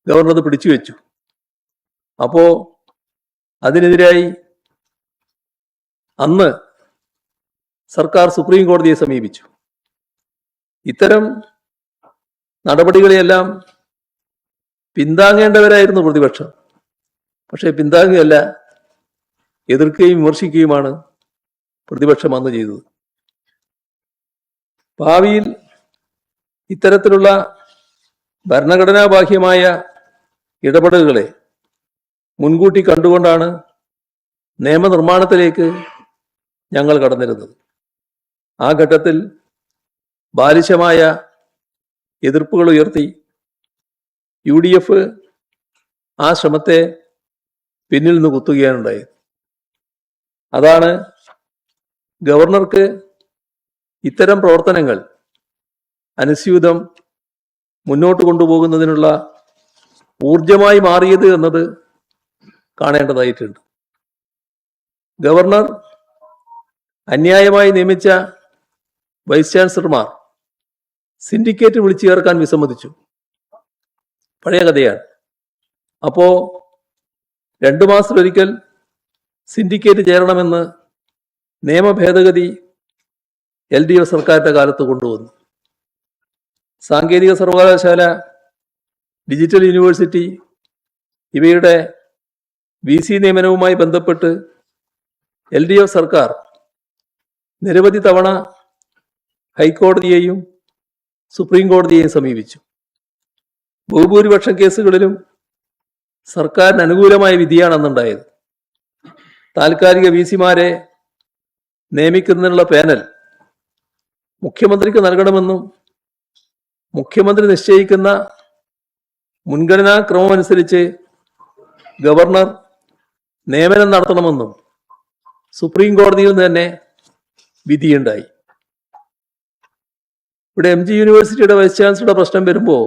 A: ഗവർണർ അത് പിടിച്ചുവെച്ചു. അപ്പോ അതിനെതിരായി അന്ന് സർക്കാർ സുപ്രീം കോടതിയെ സമീപിച്ചു. ഇത്തരം നടപടികളെയെല്ലാം പിന്താങ്ങേണ്ടവരായിരുന്നു പ്രതിപക്ഷം. പക്ഷേ പിന്താങ്ങുകയല്ല, എതിർക്കുകയും വിമർശിക്കുകയുമാണ് പ്രതിപക്ഷം അന്ന് ചെയ്തത്. ഭാവിയിൽ ഇത്തരത്തിലുള്ള ഭരണഘടനാബാഹ്യമായ ഇടപെടലുകളെ മുൻകൂട്ടി കണ്ടുകൊണ്ടാണ് നിയമനിർമ്മാണത്തിലേക്ക് ഞങ്ങൾ കടന്നിരുന്നത്. ആ ഘട്ടത്തിൽ ബാലിശമായ എതിർപ്പുകൾ ഉയർത്തി UDF ആ ശ്രമത്തെ പിന്നിൽ നിന്ന് കുത്തുകയാണുണ്ടായത്. അതാണ് ഗവർണർക്ക് ഇത്തരം പ്രവർത്തനങ്ങൾ അനുസ്യൂതം മുന്നോട്ട് കൊണ്ടുപോകുന്നതിനുള്ള ഊർജമായി മാറിയത് എന്നത് കാണേണ്ടതായിട്ടുണ്ട്. ഗവർണർ അന്യായമായി നിയമിച്ച വൈസ് ചാൻസലർമാർ സിൻഡിക്കേറ്റ് വിളിച്ചു ചേർക്കാൻ വിസമ്മതിച്ചു. പഴയ കഥയാണ്. അപ്പോ 2 മാസത്തിലൊരിക്കൽ സിൻഡിക്കേറ്റ് ചേരണമെന്ന് നിയമ ഭേദഗതി LDF സർക്കാരിന്റെ കാലത്ത് കൊണ്ടുവന്നു. സാങ്കേതിക സർവകലാശാല, ഡിജിറ്റൽ യൂണിവേഴ്സിറ്റി ഇവയുടെ VC നിയമനവുമായി ബന്ധപ്പെട്ട് LDF സർക്കാർ നിരവധി തവണ ഹൈക്കോടതിയെയും സുപ്രീം കോടതിയെയും സമീപിച്ചു. ബഹുഭൂരിപക്ഷം കേസുകളിലും സർക്കാരിന് അനുകൂലമായ വിധിയാണ് അന്നുണ്ടായത്. താൽക്കാലിക VCമാരെ നിയമിക്കുന്നതിനുള്ള പാനൽ മുഖ്യമന്ത്രിക്ക് നൽകണമെന്നും മുഖ്യമന്ത്രി നിശ്ചയിക്കുന്ന മുൻഗണനാ ക്രമമനുസരിച്ച് ഗവർണർ നിയമനം നടത്തണമെന്നും സുപ്രീം കോടതിയിൽ നിന്ന് തന്നെ വിധിയുണ്ടായി. ഇവിടെ MG യൂണിവേഴ്സിറ്റിയുടെ വൈസ് ചാൻസലറുടെ പ്രശ്നം വരുമ്പോൾ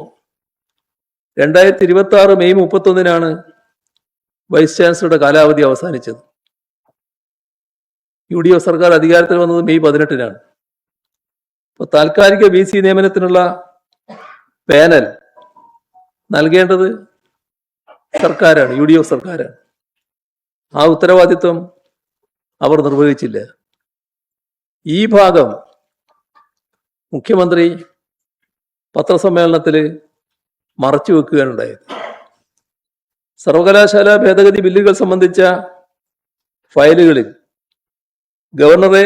A: 2026 മെയ് 31 വൈസ് ചാൻസലറുടെ കാലാവധി അവസാനിച്ചത്. UDF സർക്കാർ അധികാരത്തിൽ വന്നത് മെയ് 18. അപ്പോൾ താൽക്കാലിക VC നിയമനത്തിനുള്ള പാനൽ നൽകേണ്ടത് സർക്കാരാണ്, UDF സർക്കാരാണ്. ആ ഉത്തരവാദിത്വം അവർ നിർവഹിച്ചില്ല. ഈ ഭാഗം മുഖ്യമന്ത്രി പത്രസമ്മേളനത്തിൽ മറച്ചു വെക്കുകയാണ് ഉണ്ടായത്. സർവകലാശാല ഭേദഗതി ബില്ലുകൾ സംബന്ധിച്ച ഫയലുകളിൽ ഗവർണറെ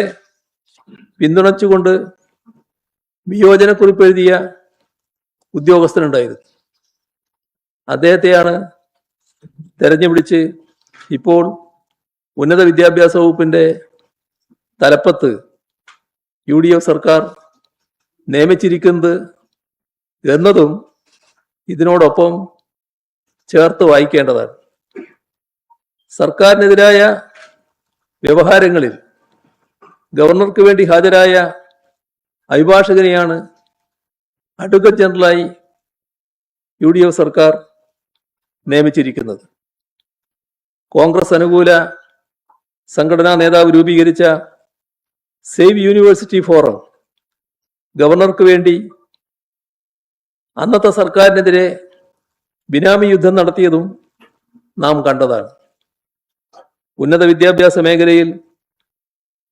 A: പിന്തുണച്ചുകൊണ്ട് വിയോജനക്കുറിപ്പ് എഴുതിയ ഉദ്യോഗസ്ഥനുണ്ടായിരുന്നു. അദ്ദേഹത്തെയാണ് തെരഞ്ഞുപിടിച്ച് ഇപ്പോൾ ഉന്നത വിദ്യാഭ്യാസ വകുപ്പിന്റെ തലപ്പത്ത് UDF സർക്കാർ നിയമിച്ചിരിക്കുന്നത് എന്നതും ഇതിനോടൊപ്പം ചേർത്ത് വായിക്കേണ്ടതാണ്. സർക്കാരിനെതിരായ വ്യവഹാരങ്ങളിൽ ഗവർണർക്ക് വേണ്ടി ഹാജരായ അഭിഭാഷകനെയാണ് അഡ്വക്കേറ്റ് ജനറലായി UDF സർക്കാർ നിയമിച്ചിരിക്കുന്നത്. കോൺഗ്രസ് അനുകൂല സംഘടനാ നേതാവ് രൂപീകരിച്ച സേവ് യൂണിവേഴ്സിറ്റി ഫോറം ഗവർണർക്ക് വേണ്ടി അന്നത്തെ സർക്കാരിനെതിരെ ബിനാമി യുദ്ധം നടത്തിയതും നാം കണ്ടതാണ്. ഉന്നത വിദ്യാഭ്യാസ മേഖലയിൽ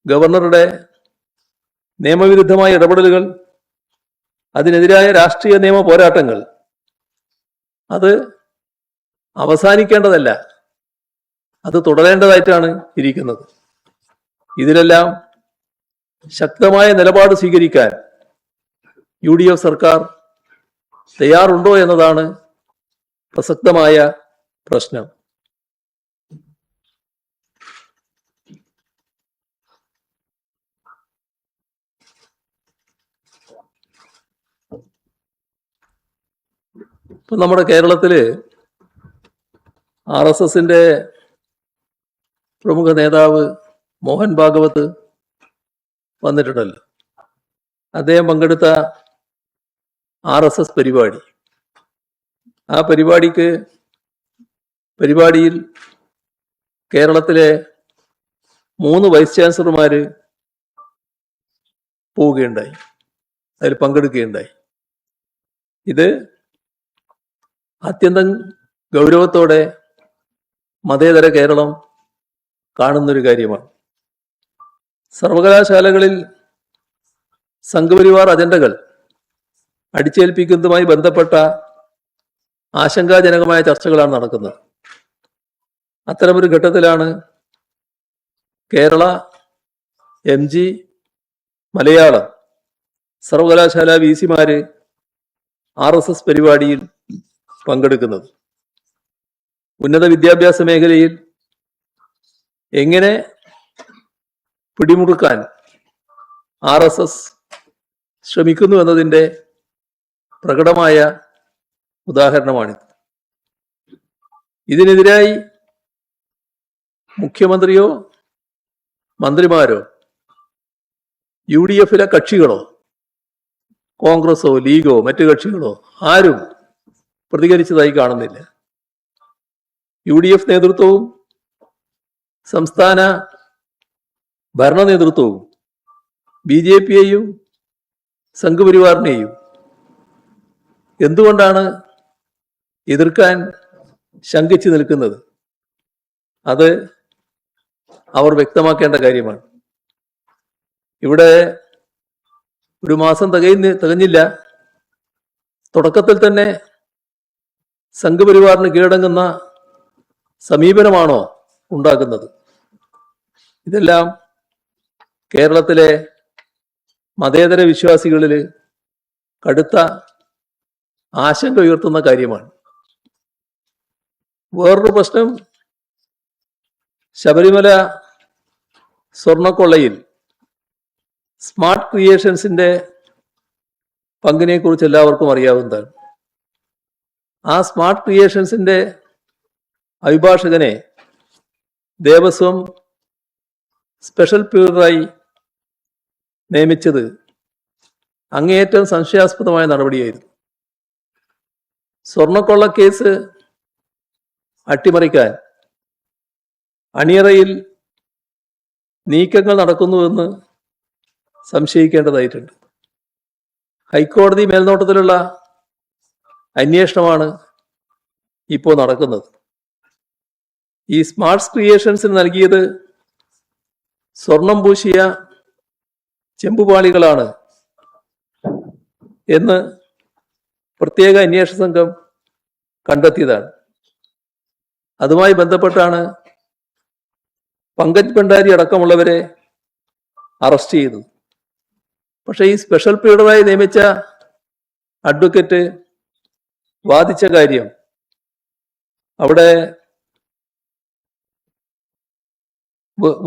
A: ഗവർണറുടെ നിയമവിരുദ്ധമായ ഇടപെടലുകൾ, അതിനെതിരായ രാഷ്ട്രീയ നിയമ പോരാട്ടങ്ങൾ അത് അവസാനിക്കേണ്ടതല്ല, അത് തുടരേണ്ടതായിട്ടാണ് ഇരിക്കുന്നത്. ഇതിലെല്ലാം ശക്തമായ നിലപാട് സ്വീകരിക്കാൻ UDF സർക്കാർ തയ്യാറുണ്ടോ എന്നതാണ് പ്രസക്തമായ പ്രശ്നം. ഇപ്പൊ നമ്മുടെ കേരളത്തില് RSSന്റെ പ്രമുഖ നേതാവ് മോഹൻ ഭാഗവത് വന്നിട്ടുണ്ടല്ലോ. അദ്ദേഹം പങ്കെടുത്ത RSS പരിപാടി, ആ പരിപാടിയിൽ കേരളത്തിലെ 3 വൈസ് ചാൻസലർമാര് പോവുകയുണ്ടായി, അതിൽ പങ്കെടുക്കുകയുണ്ടായി. ഇത് അത്യന്തം ഗൗരവത്തോടെ മതേതര കേരളം കാണുന്നൊരു കാര്യമാണ്. സർവകലാശാലകളിൽ സംഘപരിവാർ അജണ്ടകൾ അടിച്ചേൽപ്പിക്കുന്നതുമായി ബന്ധപ്പെട്ട ആശങ്കാജനകമായ ചർച്ചകളാണ് നടക്കുന്നത്. അത്തരമൊരു ഘട്ടത്തിലാണ് കേരള, MG, മലയാളം സർവകലാശാല VC-മാര് RSS പരിപാടിയിൽ പങ്കെടുക്കുന്നത്. ഉന്നത വിദ്യാഭ്യാസ മേഖലയിൽ എങ്ങനെ പിടിമുറുക്കാൻ RSS ശ്രമിക്കുന്നു എന്നതിൻ്റെ പ്രകടമായ ഉദാഹരണമാണിത്. ഇതിനെതിരായി മുഖ്യമന്ത്രിയോ മന്ത്രിമാരോ UDF-ലെ കക്ഷികളോ കോൺഗ്രസോ ലീഗോ മറ്റു കക്ഷികളോ ആരും പ്രതികരിച്ചതായി കാണുന്നില്ല. UDF നേതൃത്വവും സംസ്ഥാന ഭരണ നേതൃത്വവും BJP-യെയും സംഘപരിവാറിനെയും എന്തുകൊണ്ടാണ് എതിർക്കാൻ ശങ്കിച്ചു നിൽക്കുന്നത്? അത് അവർ വ്യക്തമാക്കേണ്ട കാര്യമാണ്. ഇവിടെ ഒരു മാസം തികഞ്ഞില്ല, തുടക്കത്തിൽ തന്നെ സംഘപരിവാറിന് കീഴടങ്ങുന്ന സമീപനമാണോ ഉണ്ടാക്കുന്നത്? ഇതെല്ലാം കേരളത്തിലെ മതേതര വിശ്വാസികളിൽ കടുത്ത ആശങ്ക ഉയർത്തുന്ന കാര്യമാണ്. വേറൊരു പ്രശ്നം, ശബരിമല സ്വർണക്കൊള്ളയിൽ സ്മാർട്ട് ക്രിയേഷൻസിന്റെ പങ്കിനെ കുറിച്ച് എല്ലാവർക്കും അറിയാവുന്നതാണ്. ആ സ്മാർട്ട് ക്രിയേഷൻസിന്റെ അഭിഭാഷകനെ ദേവസ്വം സ്പെഷ്യൽ പ്യൂറായി നിയമിച്ചത് അങ്ങേയറ്റം സംശയാസ്പദമായ നടപടിയായിരുന്നു. സ്വർണക്കൊള്ള കേസ് അട്ടിമറിക്കാൻ അണിയറയിൽ നീക്കങ്ങൾ നടക്കുന്നുവെന്ന് സംശയിക്കേണ്ടതായിട്ടുണ്ട്. ഹൈക്കോടതി മേൽനോട്ടത്തിലുള്ള അന്വേഷണമാണ് ഇപ്പോൾ നടക്കുന്നത്. ഈ സ്മാർട്സ് ക്രിയേഷൻസിന് നൽകിയത് സ്വർണം പൂശിയ ചെമ്പുപാളികളാണ് എന്ന് പ്രത്യേക അന്വേഷണ സംഘം കണ്ടെത്തിയതാണ്. അതുമായി ബന്ധപ്പെട്ടാണ് പങ്കജ് ഭണ്ഡാരി അടക്കമുള്ളവരെ അറസ്റ്റ് ചെയ്തത്. പക്ഷേ ഈ സ്പെഷ്യൽ പ്ലീഡറായി നിയമിച്ച അഡ്വക്കേറ്റ് വാദിച്ച കാര്യം അവിടെ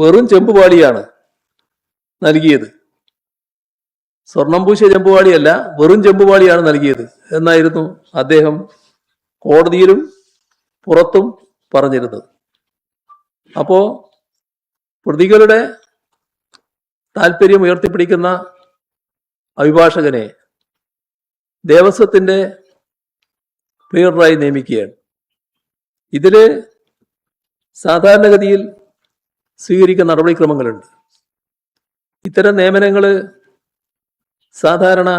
A: വെറും ചെമ്പുപാളിയാണ് നൽകിയത്, സ്വർണം പൂശിയ ചെമ്പുപാളിയല്ല, വെറും ചെമ്പുപാളിയാണ് നൽകിയത് എന്നായിരുന്നു അദ്ദേഹം കോടതിയിലും പുറത്തും പറഞ്ഞിരുന്നത്. അപ്പോ പ്രതികളുടെ താല്പര്യം ഉയർത്തിപ്പിടിക്കുന്ന അഭിഭാഷകനെ ദേവസ്വത്തിന്റെ പ്ലീഡറായി നിയമിക്കുകയാണ്. ഇതില് സാധാരണഗതിയിൽ സ്വീകരിക്കുന്ന നടപടിക്രമങ്ങളുണ്ട്. ഇത്തരം നിയമനങ്ങൾ സാധാരണ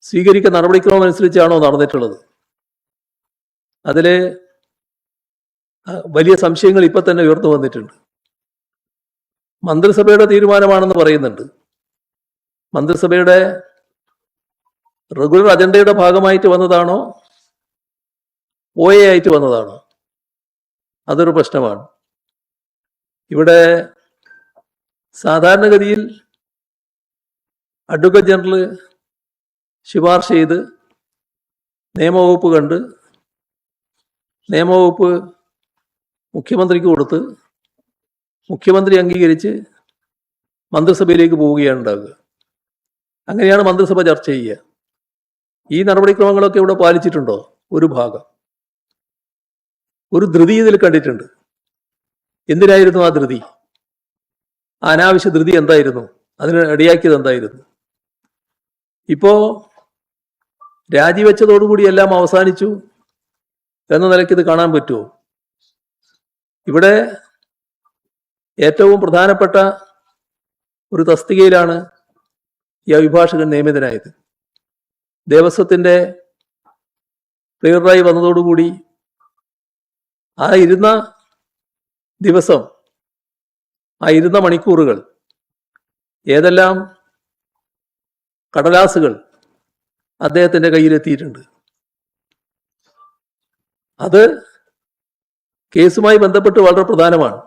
A: സ്വീകരിക്കുന്ന നടപടിക്രമം അനുസരിച്ചാണോ നടന്നിട്ടുള്ളത്? അതില് വലിയ സംശയങ്ങൾ ഇപ്പൊ തന്നെ ഉയർന്നു വന്നിട്ടുണ്ട്. മന്ത്രിസഭയുടെ തീരുമാനമാണെന്ന് പറയുന്നുണ്ട്. മന്ത്രിസഭയുടെ റെഗുലർ അജണ്ടയുടെ ഭാഗമായിട്ട് വന്നതാണോ OA ആയിട്ട് വന്നതാണോ? അതൊരു പ്രശ്നമാണ്. ഇവിടെ സാധാരണഗതിയിൽ അഡ്വക്കേറ്റ് ജനറൽ ശുപാർശ ചെയ്ത് നിയമവകുപ്പ് കണ്ട് നിയമവകുപ്പ് മുഖ്യമന്ത്രിക്ക് കൊടുത്ത് മുഖ്യമന്ത്രി അംഗീകരിച്ച് മന്ത്രിസഭയിലേക്ക് പോവുകയാണ് ഉണ്ടാവുക. അങ്ങനെയാണ് മന്ത്രിസഭ ചർച്ച ചെയ്യുക. ഈ നടപടിക്രമങ്ങളൊക്കെ ഇവിടെ പാലിച്ചിട്ടുണ്ടോ? ഒരു ഭാഗം, ഒരു ധൃതി ഇതിൽ കണ്ടിട്ടുണ്ട്. എന്തിനായിരുന്നു ആ ധൃതി? അനാവശ്യ ധൃതി എന്തായിരുന്നു? അതിന് ഇടയാക്കിയത് എന്തായിരുന്നു? ഇപ്പോ രാജിവെച്ചതോടുകൂടി എല്ലാം അവസാനിച്ചു എന്ന നിലയ്ക്ക് ഇത് കാണാൻ പറ്റുമോ? ഇവിടെ ഏറ്റവും പ്രധാനപ്പെട്ട ഒരു തസ്തികയിലാണ് ഈ അഭിഭാഷകൻ നിയമിതനായത്. ദേവസ്വത്തിന്റെ പ്ലീഡറായി വന്നതോടുകൂടി ആ ഇരുന്ന ദിവസം, ആ ഇരുന്ന മണിക്കൂറുകൾ ഏതെല്ലാം കടലാസുകൾ അദ്ദേഹത്തിന്റെ കയ്യിലെത്തിയിട്ടുണ്ട്. അത് കേസുമായി ബന്ധപ്പെട്ട് വളരെ പ്രധാനമാണ്.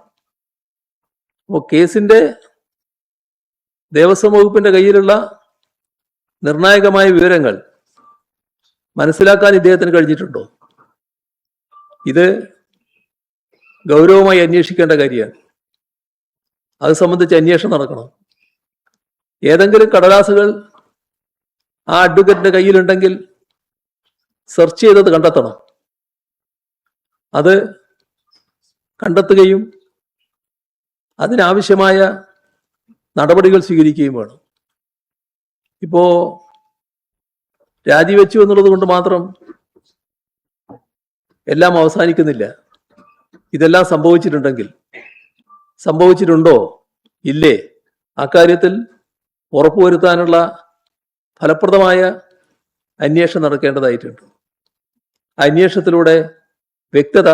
A: അപ്പോൾ കേസിന്റെ ദേവസ്വം വകുപ്പിന്റെ കയ്യിലുള്ള നിർണായകമായ വിവരങ്ങൾ മനസ്സിലാക്കാൻ ഇദ്ദേഹത്തിന് കഴിഞ്ഞിട്ടുണ്ടോ? ഇത് ഗൗരവമായി അന്വേഷിക്കേണ്ട കാര്യമാണ്. അത് സംബന്ധിച്ച് അന്വേഷണം നടക്കണം. ഏതെങ്കിലും കടലാസുകൾ ആ അഡ്വക്കേറ്റിന്റെ കയ്യിലുണ്ടെങ്കിൽ സെർച്ച് ചെയ്തത് കണ്ടെത്തണം. അത് കണ്ടെത്തുകയും അതിനാവശ്യമായ നടപടികൾ സ്വീകരിക്കുകയും വേണം. ഇപ്പോ രാജിവെച്ചു എന്നുള്ളത് കൊണ്ട് മാത്രം എല്ലാം അവസാനിക്കുന്നില്ല. ഇതെല്ലാം സംഭവിച്ചിട്ടുണ്ടോ ഇല്ലേ, അക്കാര്യത്തിൽ ഉറപ്പുവരുത്താനുള്ള ഫലപ്രദമായ അന്വേഷണം നടക്കേണ്ടതായിട്ടുണ്ട്. അന്വേഷണത്തിലൂടെ വ്യക്തത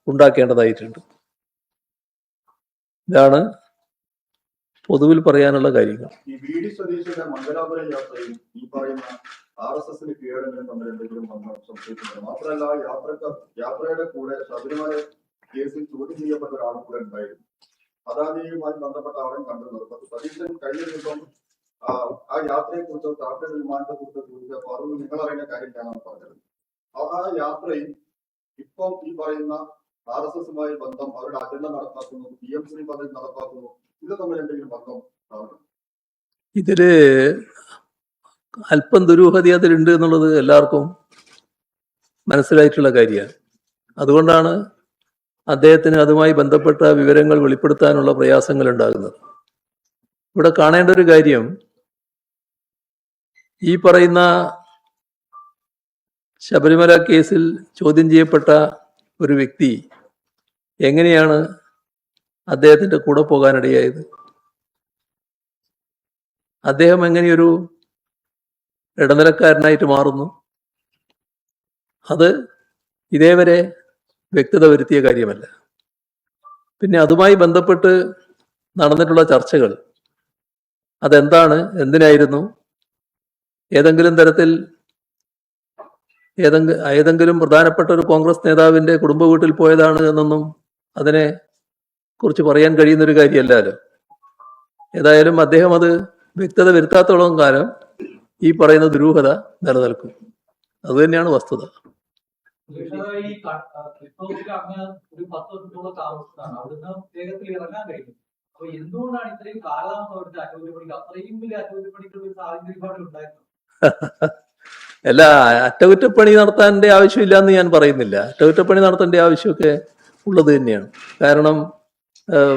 A: ഉണ്ടാക്കേണ്ടതായിട്ടുണ്ട്. ഇതാണ് പൊതുവിൽ പറയാനുള്ള കാര്യങ്ങൾ.
B: ഈ VD സതീശന്റെ മംഗലാപുരം യാത്രയും ഈ പറയുന്ന RSSന് കീഴടങ്ങലും തമ്മിൽ എന്തെങ്കിലും സംശയിക്കുന്നുണ്ട്? മാത്രമല്ല, യാത്രയുടെ കൂടെ ശബരിമല കേസിൽ ചോദ്യം ചെയ്യപ്പെട്ട ഒരാളും കൂടെ ഉണ്ടായിരുന്നു. പതാകയുമായി ബന്ധപ്പെട്ട ആളെ കണ്ടിരുന്നത്. സതീശൻ കഴിഞ്ഞ ദിവസം ആ യാത്രയെ കുറിച്ച് ചാർട്ടേഡ് വിമാനത്തെ കുറിച്ച് ചോദിച്ചപ്പോൾ അതൊന്നും നിങ്ങൾ അറിയുന്ന കാര്യമാണ് പറഞ്ഞത്. ആ യാത്രയിൽ ഇപ്പം ഈ പറയുന്ന RSSുമായി ബന്ധം, അവരുടെ അജണ്ട നടപ്പാക്കുന്നു, PMC പദ്ധതി നടപ്പാക്കുന്നു, ഇത് തമ്മിൽ എന്തെങ്കിലും ബന്ധം കാണുന്നു?
A: ഇതില് അല്പം ദുരൂഹത അതിലുണ്ട് എന്നുള്ളത് എല്ലാവർക്കും മനസ്സിലായിട്ടുള്ള കാര്യമാണ്. അതുകൊണ്ടാണ് അദ്ദേഹത്തിന് അതുമായി ബന്ധപ്പെട്ട വിവരങ്ങൾ വെളിപ്പെടുത്താനുള്ള പ്രയാസങ്ങൾ ഉണ്ടാകുന്നത്. ഇവിടെ കാണേണ്ട ഒരു കാര്യം, ഈ പറയുന്ന ശബരിമല കേസിൽ ചോദ്യം ചെയ്യപ്പെട്ട ഒരു വ്യക്തി എങ്ങനെയാണ് അദ്ദേഹത്തിന്റെ കൂടെ പോകാനിടയായത്? അദ്ദേഹം എങ്ങനെയൊരു ഇടനിലക്കാരനായിട്ട് മാറുന്നു? അത് ഇതേവരെ വ്യക്തത വരുത്തിയ കാര്യമല്ല. പിന്നെ അതുമായി ബന്ധപ്പെട്ട് നടന്നിട്ടുള്ള ചർച്ചകൾ അതെന്താണ്, എന്തിനായിരുന്നു, ഏതെങ്കിലും തരത്തിൽ ഏതെങ്കിലും പ്രധാനപ്പെട്ട ഒരു കോൺഗ്രസ് നേതാവിന്റെ കുടുംബ വീട്ടിൽ പോയതാണ് എന്നൊന്നും അതിനെ കുറിച്ച് പറയാൻ കഴിയുന്നൊരു കാര്യമല്ലല്ലോ. ഏതായാലും അദ്ദേഹം അത് വ്യക്തത വരുത്താത്തോളം കാലം ഈ പറയുന്ന ദുരൂഹത നിലനിൽക്കും. അതുതന്നെയാണ് വസ്തുത.
C: ഈ ക്ലിഫ്ഹൗസിൽ അങ്ങ് ഒരു 10 വർഷത്തോളം താമസിച്ചതാണ്. അവിടുന്ന് വേഗത്തിൽ ഇറങ്ങാൻ കഴിഞ്ഞു. അപ്പൊ എന്തുകൊണ്ടാണ് ഇത്രയും കാലതാമസം അവിടുത്തെ അറ്റകുറ്റപ്പണിക്ക്? അത്രയും വലിയ അറ്റകുറ്റപ്പണിക്കുള്ള ഒരു സാഹചര്യം അവിടെ ഉണ്ടായിരുന്നു.
A: അല്ല, അറ്റകുറ്റപ്പണി നടത്താൻ്റെ ആവശ്യമില്ല എന്ന് ഞാൻ പറയുന്നില്ല. അറ്റകുറ്റപ്പണി നടത്തേണ്ട ആവശ്യമൊക്കെ ഉള്ളത് തന്നെയാണ്. കാരണം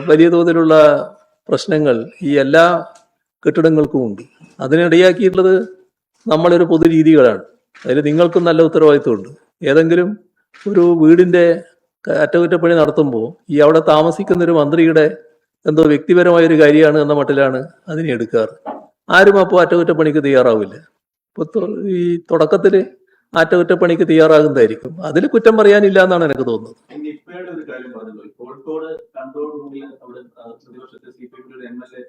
A: വലിയ തോതിലുള്ള പ്രശ്നങ്ങൾ ഈ എല്ലാ കെട്ടിടങ്ങൾക്കും ഉണ്ട്. അതിനിടയാക്കിയിട്ടുള്ളത് നമ്മളൊരു പൊതുരീതികളാണ്. അതിൽ നിങ്ങൾക്കും നല്ല ഉത്തരവാദിത്വമുണ്ട്. ഏതെങ്കിലും ഒരു വീടിൻ്റെ അറ്റകുറ്റപ്പണി നടത്തുമ്പോൾ ഈ അവിടെ താമസിക്കുന്ന ഒരു മന്ത്രിയുടെ എന്തോ വ്യക്തിപരമായൊരു കാര്യമാണ് എന്ന മട്ടിലാണ് അതിനെ എടുക്കാറ്. ആരും അപ്പോൾ അറ്റകുറ്റപ്പണിക്ക് തയ്യാറാവില്ല. ഇപ്പോൾ ഈ തുടക്കത്തിൽ അറ്റകുറ്റപ്പണിക്ക് തയ്യാറാകുന്നതായിരിക്കും. അതിൽ കുറ്റം പറയാനില്ല എന്നാണ് എനിക്ക് തോന്നുന്നത്.
D: നിപ്പയുടെ ഒരു കാര്യം പറഞ്ഞല്ലോ, കോഴിക്കോട് കൺട്രോൾ റൂമിൽ അവിടെ പ്രതിപക്ഷത്തെ CPM ഒരു MLA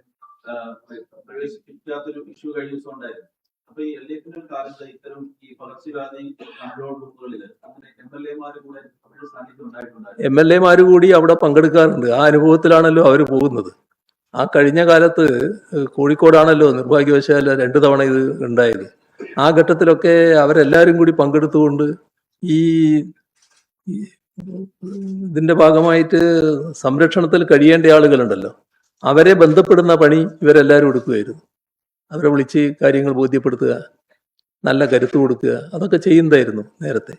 D: പ്രവേശിപ്പിക്കാത്തൊരു ഇഷ്യൂ കഴിഞ്ഞ ദിവസം ഉണ്ടായിരുന്നു. അപ്പൊ ഈ LDF കാലത്ത് ഇത്തരം ഈ പകർച്ചവ്യാധി കൺട്രോൾ റൂമുകളിൽ അങ്ങനെ MLA കൂടെ അവരുടെ സാന്നിധ്യം ഉണ്ടായിട്ടുണ്ടായിരുന്നു.
A: MLA കൂടി അവിടെ പങ്കെടുക്കാറുണ്ട്. ആ അനുഭവത്തിലാണല്ലോ അവർ പോകുന്നത്. ആ കഴിഞ്ഞ കാലത്ത് കോഴിക്കോടാണല്ലോ നിർഭാഗ്യവശാൽ 2 തവണ ഇത് ഉണ്ടായത്. ആ ഘട്ടത്തിലൊക്കെ അവരെല്ലാവരും കൂടി പങ്കെടുത്തുകൊണ്ട് ഈ ഇതിന്റെ ഭാഗമായിട്ട് സംരക്ഷണത്തിൽ കഴിയേണ്ട ആളുകളുണ്ടല്ലോ, അവരെ ബന്ധപ്പെടുന്ന പണി ഇവരെല്ലാവരും എടുക്കുകയായിരുന്നു. അവരെ വിളിച്ച് കാര്യങ്ങൾ ബോധ്യപ്പെടുത്തുക, നല്ല കരുത്ത് കൊടുക്കുക, അതൊക്കെ ചെയ്യുന്നതായിരുന്നു നേരത്തെ.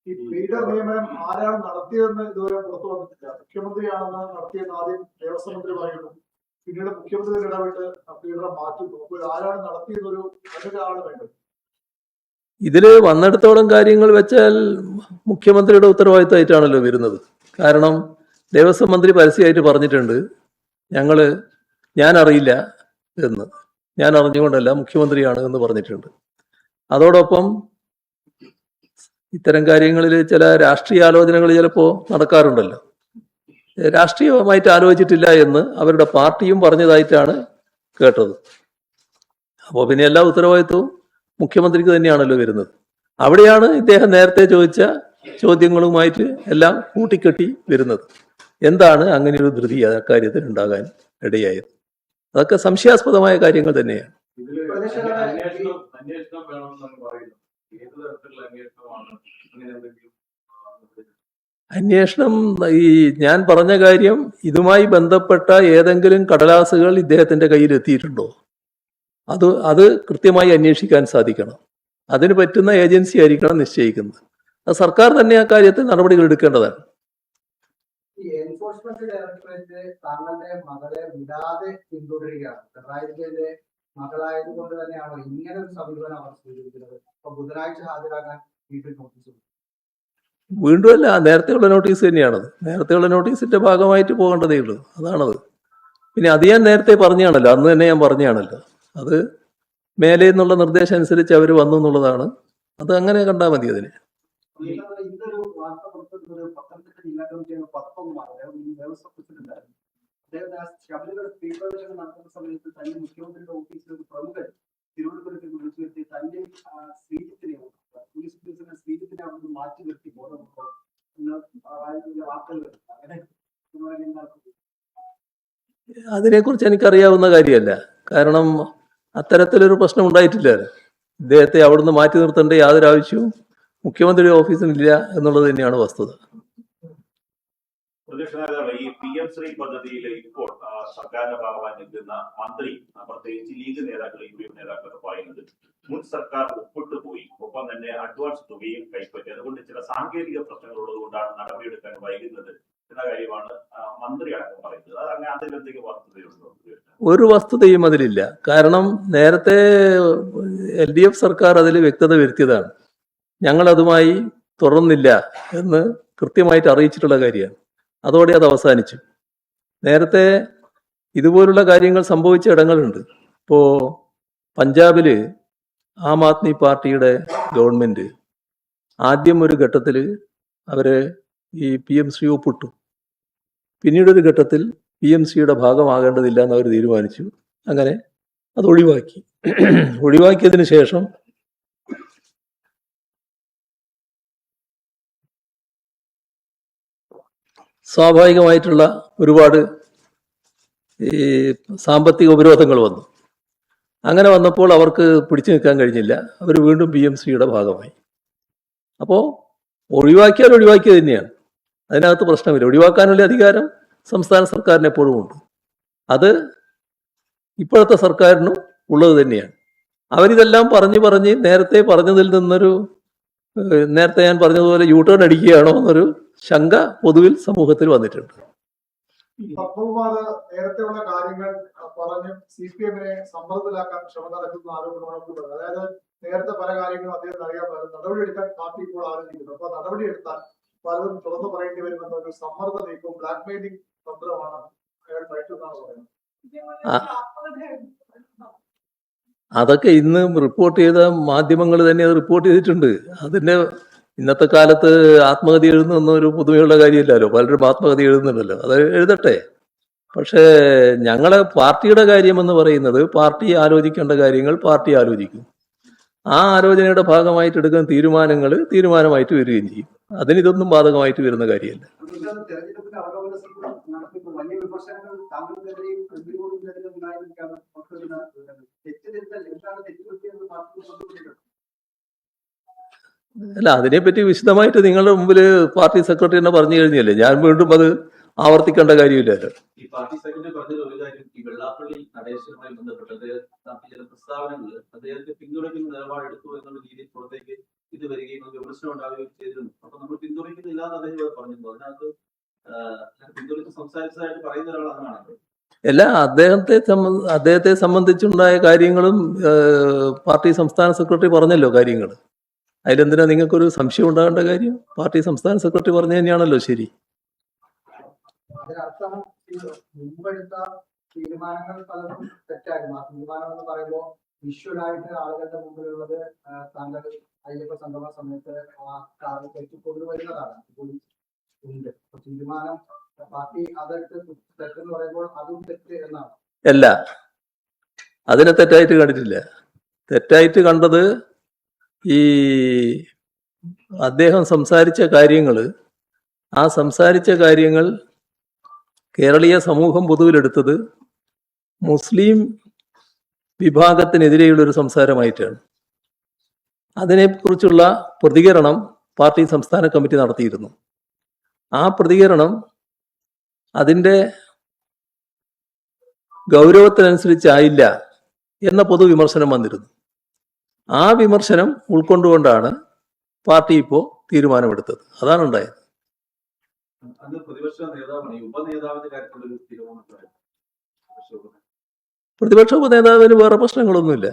B: ഈ ലീഡർ നിയമനം ആരാണ് നടത്തിയതെന്ന് ഇതുവരെ പുറത്തു വന്നിട്ടില്ല. മുഖ്യമന്ത്രിയാണെന്ന് നടത്തിയെന്ന് ആദ്യം ദേവസ്വം മന്ത്രി പറയുന്നു. പിന്നീട് മുഖ്യമന്ത്രി ഇടപെട്ട് ലീഡറെ മാറ്റുന്നു. അപ്പോൾ ആരാണ് നടത്തിയതൊരു ആള് വേണ്ടത്.
A: ഇതിൽ വന്നിടത്തോളം കാര്യങ്ങൾ വെച്ചാൽ മുഖ്യമന്ത്രിയുടെ ഉത്തരവാദിത്തമായിട്ടാണല്ലോ വരുന്നത്. കാരണം ദേവസ്വം മന്ത്രി പരസ്യമായിട്ട് പറഞ്ഞിട്ടുണ്ട്, ഞാൻ അറിയില്ല എന്ന്. ഞാൻ അറിഞ്ഞുകൊണ്ടല്ല, മുഖ്യമന്ത്രിയാണ് എന്ന് പറഞ്ഞിട്ടുണ്ട്. അതോടൊപ്പം ഇത്തരം കാര്യങ്ങളിൽ ചില രാഷ്ട്രീയ ആലോചനകൾ ചിലപ്പോൾ നടക്കാറുണ്ടല്ലോ. രാഷ്ട്രീയമായിട്ട് ആലോചിച്ചിട്ടില്ല എന്ന് അവരുടെ പാർട്ടിയും പറഞ്ഞതായിട്ടാണ് കേട്ടത്. അപ്പോൾ പിന്നെ എല്ലാ ഉത്തരവാദിത്വവും മുഖ്യമന്ത്രിക്ക് തന്നെയാണല്ലോ വരുന്നത്. അവിടെയാണ് ഇദ്ദേഹം നേരത്തെ ചോദിച്ച ചോദ്യങ്ങളുമായിട്ട് എല്ലാം കൂട്ടിക്കെട്ടി വരുന്നത്. എന്താണ് അങ്ങനെ ഒരു ധൃതി അക്കാര്യത്തിൽ ഉണ്ടാകാൻ ഇടയായത്? അതൊക്കെ സംശയാസ്പദമായ കാര്യങ്ങൾ തന്നെയാണ്.
D: അന്വേഷണം വേണമെന്നാണ് പറയുന്നത്. ഏത് തരത്തിലുള്ള അന്വേഷണമാണ് അങ്ങനെ എന്തെങ്കിലും?
A: അന്വേഷണം ഈ ഞാൻ പറഞ്ഞ കാര്യം, ഇതുമായി ബന്ധപ്പെട്ട ഏതെങ്കിലും കടലാസുകൾ ഇദ്ദേഹത്തിന്റെ കയ്യിൽ എത്തിയിട്ടുണ്ടോ? അത് കൃത്യമായി അന്വേഷിക്കാൻ സാധിക്കണം. അതിന് പറ്റുന്ന ഏജൻസി ആയിരിക്കണം നിശ്ചയിക്കുന്നത്. അത് സർക്കാർ തന്നെ ആ കാര്യത്തിൽ നടപടികൾ എടുക്കേണ്ടതാണ്.
C: ഈ എൻഫോഴ്സ്മെന്റ് ഡയറക്ടറേറ്റ് താങ്കളുടെ മകളെ വിടാതെ പിന്തുടരുകയാണ്. പിണറായി വിജയന്റെ മകളായതുകൊണ്ട് തന്നെയാണോ ഇങ്ങനെ ഒരു സമീപനം അവർ സ്വീകരിക്കുന്നത്? അപ്പൊ ബുധനാഴ്ച ഹാജരാകാൻ വീട്ടിൽ നോട്ടീസ്
A: വീണ്ടും അല്ല, നേരത്തെയുള്ള നോട്ടീസ് തന്നെയാണത്. നേരത്തെയുള്ള നോട്ടീസിന്റെ ഭാഗമായിട്ട് പോകേണ്ടതേ ഉള്ളൂ. അതാണത്. പിന്നെ അത് ഞാൻ നേരത്തെ പറഞ്ഞാണല്ലോ, അന്ന് തന്നെ ഞാൻ പറഞ്ഞാണല്ലോ. അത് മേലെ നിന്നുള്ള നിർദ്ദേശം അനുസരിച്ച് അവർ വന്നു എന്നുള്ളതാണ്. അത് അങ്ങനെ കണ്ടാൽ മതി. അതിന്
C: ഇന്നൊരു വാർത്ത പുറത്തുവിട്ടത് പത്തനംതിട്ട ജില്ലാ കമ്മിറ്റിയുടെ 19 ദേവസ്വം പ്രസിഡന്റായിരുന്നു. അദ്ദേഹം ശബരിമല സ്ത്രീപ്രവേശനം നടത്തുന്ന സമയത്ത് തന്നെ മുഖ്യമന്ത്രിയുടെ ഓഫീസിൽ ഒരു പ്രമുഖൻ തിരുവനന്തപുരത്ത് വിളിച്ചു വരുത്തി തന്റെ ശ്രീജിത്തിനെ, പോലീസ് ഉദ്യോഗസ്ഥനെ ശ്രീജിത്തിനെ അവിടെ മാറ്റി നിർത്തി ബോധമുണ്ടോ എന്ന വാർത്തകൾ. അങ്ങനെ
A: അതിനെക്കുറിച്ച് എനിക്കറിയാവുന്ന കാര്യമല്ല. കാരണം അത്തരത്തിലൊരു പ്രശ്നം ഉണ്ടായിട്ടില്ല. ഇദ്ദേഹത്തെ അവിടുന്ന് മാറ്റി നിർത്തേണ്ട യാതൊരു ആവശ്യവും മുഖ്യമന്ത്രിയുടെ ഓഫീസിനില്ല എന്നുള്ളത് തന്നെയാണ് വസ്തുത.
E: പ്രതിപക്ഷ നേതാവ് ഈ PM ശ്രീ പദ്ധതിയിൽ ഇപ്പോൾ സർക്കാരിന്റെ ഭാഗമായി നിൽക്കുന്ന മന്ത്രി, പ്രത്യേകിച്ച് ലീഗ് നേതാക്കൾ, UDF നേതാക്കളൊക്കെ പറയുന്നത് മുൻ സർക്കാർ ഒപ്പിട്ട് പോയി, ഒപ്പം തന്നെ അഡ്വാൻസ് തുകയും കൈപ്പറ്റി, അതുകൊണ്ട് ചില സാങ്കേതിക പ്രശ്നങ്ങൾ ഉള്ളതുകൊണ്ടാണ് നടപടിയെടുക്കാൻ വൈകുന്നത് എന്ന കാര്യമാണ് മന്ത്രി അടക്കം പറയുന്നത്. അതങ്ങനെ അതിലെന്തെങ്കിലും വസ്തുതയുണ്ടോ?
A: ഒരു വസ്തുതയും അതിലില്ല. കാരണം നേരത്തെ LDF സർക്കാർ അതിൽ വ്യക്തത വരുത്തിയതാണ്. ഞങ്ങൾ അതുമായി തുടർന്നില്ല എന്ന് കൃത്യമായിട്ട് അറിയിച്ചിട്ടുള്ള കാര്യമാണ്. അതോടെ അത് അവസാനിച്ചു. നേരത്തെ ഇതുപോലുള്ള കാര്യങ്ങൾ സംഭവിച്ച ഇടങ്ങളുണ്ട്. ഇപ്പോൾ പഞ്ചാബിൽ ആം ആദ്മി പാർട്ടിയുടെ ഗവൺമെന്റ് ആദ്യം ഒരു ഘട്ടത്തിൽ അവര് ഈ PMC ഒപ്പിട്ടു. പിന്നീടൊരു ഘട്ടത്തിൽ PMCയുടെ ഭാഗമാകേണ്ടതില്ല എന്ന് അവർ തീരുമാനിച്ചു. അങ്ങനെ അത് ഒഴിവാക്കി. ഒഴിവാക്കിയതിന് ശേഷം സ്വാഭാവികമായിട്ടുള്ള ഒരുപാട് ഈ സാമ്പത്തിക ഉപരോധങ്ങൾ വന്നു. അങ്ങനെ വന്നപ്പോൾ അവർക്ക് പിടിച്ചു നിൽക്കാൻ കഴിഞ്ഞില്ല. അവർ വീണ്ടും PMCയുടെ ഭാഗമായി. അപ്പോൾ ഒഴിവാക്കിയാൽ ഒഴിവാക്കിയത് തന്നെയാണ്, അതിനകത്ത് പ്രശ്നമില്ല. ഒഴിവാക്കാനുള്ള അധികാരം സംസ്ഥാന സർക്കാരിന് എപ്പോഴും ഉണ്ട്. അത് ഇപ്പോഴത്തെ സർക്കാരിനും ഉള്ളത് തന്നെയാണ്. അവരിതെല്ലാം പറഞ്ഞ് നേരത്തെ പറഞ്ഞതിൽ നിന്നൊരു നേരത്തെ ഞാൻ പറഞ്ഞതുപോലെ യൂട്ടേൺ അടിക്കുകയാണോ എന്നൊരു ശങ്ക പൊതുവിൽ സമൂഹത്തിൽ വന്നിട്ടുണ്ട്.
F: പത്മകുമാർ നേരത്തെയുള്ള കാര്യങ്ങൾ പറഞ്ഞ് CPM-നെ സമ്മർദ്ദത്തിലാക്കാൻ ശ്രമം നടക്കുന്ന ആരോപണമാണ്. അതായത് നേരത്തെ പല കാര്യങ്ങളും അദ്ദേഹത്തിന് അറിയാൻ പറ്റും, നടപടിയെടുക്കാൻ പാർട്ടി ഇപ്പോൾ ആലോചിക്കുന്നു. അപ്പൊ നടപടിയെടുത്താൽ പലതും തുറന്നു പറയേണ്ടി വരുമെന്ന ഒരു സമ്മർദ്ദ നീക്കവും ബ്ലാക്ക് മെയിലിംഗ് തന്ത്രമാണ് അയാൾ പയറ്റുന്നാണ് പറയുന്നത്.
A: അതൊക്കെ ഇന്ന് റിപ്പോർട്ട് ചെയ്ത മാധ്യമങ്ങൾ തന്നെ അത് റിപ്പോർട്ട് ചെയ്തിട്ടുണ്ട്. അതിന്റെ ഇന്നത്തെ കാലത്ത് ആത്മകഥ എഴുതുന്ന ഒരു പുതുമയുള്ള കാര്യമില്ലല്ലോ. പലരും ആത്മകഥ എഴുതുന്നുണ്ടല്ലോ, അത് എഴുതട്ടെ. പക്ഷേ ഞങ്ങളെ പാർട്ടിയുടെ കാര്യമെന്ന് പറയുന്നത് പാർട്ടി ആലോചിക്കേണ്ട കാര്യങ്ങൾ പാർട്ടി ആലോചിക്കും. ആ ആലോചനയുടെ ഭാഗമായിട്ട് എടുക്കുന്ന തീരുമാനമായിട്ട് വരികയും ചെയ്യും. അതിനിതൊന്നും ബാധകമായിട്ട് വരുന്ന കാര്യമല്ല.
C: തെരഞ്ഞെടുപ്പിന്റെ അവലോകന സഭ നടത്തിയപ്പോൾ വലിയ വിമർശനങ്ങൾ താങ്കൾക്കെതിരെയും പ്രതികൂലത്തിനെതിരെ ഉണ്ടായിരിക്കാണ്. തെറ്റിദ്ധരുത്തൽ എന്താണ് തെറ്റുപറ്റിയെന്ന് പാർട്ടി ബന്ധപ്പെട്ടിട്ടുണ്ട്.
A: അല്ല, അതിനെപ്പറ്റി വിശദമായിട്ട് നിങ്ങളുടെ മുമ്പിൽ പാർട്ടി സെക്രട്ടറി തന്നെ പറഞ്ഞു കഴിഞ്ഞല്ലേ. ഞാൻ വീണ്ടും അത് ആവർത്തിക്കേണ്ട കാര്യമില്ലല്ലോ.
D: ഈ പാർട്ടി സെക്രട്ടറി പറഞ്ഞ ഒരു കാര്യം, ഈ വെള്ളാപ്പള്ളി നടേശനുമായി ബന്ധപ്പെട്ട് നടത്തിയ ചില പ്രസ്താവനകൾ അദ്ദേഹത്തെ പിന്തുണയ്ക്കുന്ന നിലപാടെടുത്തു എന്നുള്ള രീതിയിൽ പുറത്തേക്ക് ഇത് വരികയും വിമർശനം ഉണ്ടാവുകയും ചെയ്തിരുന്നു. അപ്പൊ നമ്മൾ പിന്തുണയ്ക്കുന്നില്ല എന്ന് അദ്ദേഹം പറഞ്ഞിരുന്നു. അതിനകത്ത് പിന്തുണയ്ക്ക് സംസാരിച്ചതായിട്ട് പറയുന്ന ഒരാളാണ്.
A: എല്ലാ അദ്ദേഹത്തെ സംബന്ധിച്ചുണ്ടായ കാര്യങ്ങളും പാർട്ടി സംസ്ഥാന സെക്രട്ടറി പറഞ്ഞല്ലോ കാര്യങ്ങൾ. അതിലെന്തിനാ നിങ്ങൾക്കൊരു സംശയം ഉണ്ടാകേണ്ട കാര്യം? പാർട്ടി സംസ്ഥാന സെക്രട്ടറി പറഞ്ഞു തന്നെയാണല്ലോ ശരി.
C: അതിനർത്ഥം മുമ്പെടുത്ത തീരുമാനങ്ങൾ പലതും തെറ്റായിരുന്നു. ആ തീരുമാനം എന്ന് പറയുമ്പോൾ വിഷ്വലായിട്ട് ആളുകളുടെ മുമ്പിലുള്ളത് താങ്കൾ അയ്യപ്പ സംഗമ സമയത്ത് ആ കാറിൽ തെറ്റിക്കൊണ്ടുവരുന്നതാണ് ഉണ്ട്. തീരുമാനം പാർട്ടി അതെടുത്ത് തെറ്റെന്ന് പറയുമ്പോൾ അതും തെറ്റ് എന്നാണ്.
A: അല്ല, അതിനെ തെറ്റായിട്ട് കണ്ടിട്ടില്ല. തെറ്റായിട്ട് കണ്ടത് ഈ അദ്ദേഹം സംസാരിച്ച കാര്യങ്ങൾ കേരളീയ സമൂഹം പൊതുവിലെടുത്തത് മുസ്ലിം വിഭാഗത്തിനെതിരെയുള്ളൊരു സംസാരമായിട്ടാണ്. അതിനെക്കുറിച്ചുള്ള പ്രതികരണം പാർട്ടി സംസ്ഥാന കമ്മിറ്റി നടത്തിയിരുന്നു. ആ പ്രതികരണം അതിൻ്റെ ഗൗരവത്തിനനുസരിച്ചായില്ല എന്ന പൊതുവിമർശനം വന്നിരുന്നു. ആ വിമർശനം ഉൾക്കൊണ്ടുകൊണ്ടാണ് പാർട്ടി ഇപ്പോൾ തീരുമാനമെടുത്തത്. അതാണ് ഉണ്ടായത്.
D: അന്ന് പ്രതിപക്ഷ നേതാവാണ് ഉപനേതാവിന്റെ കാര്യത്തിലൊരു തീരുമാനം.
A: പ്രതിപക്ഷ ഉപനേതാവിന് വേറെ പ്രശ്നങ്ങളൊന്നുമില്ല.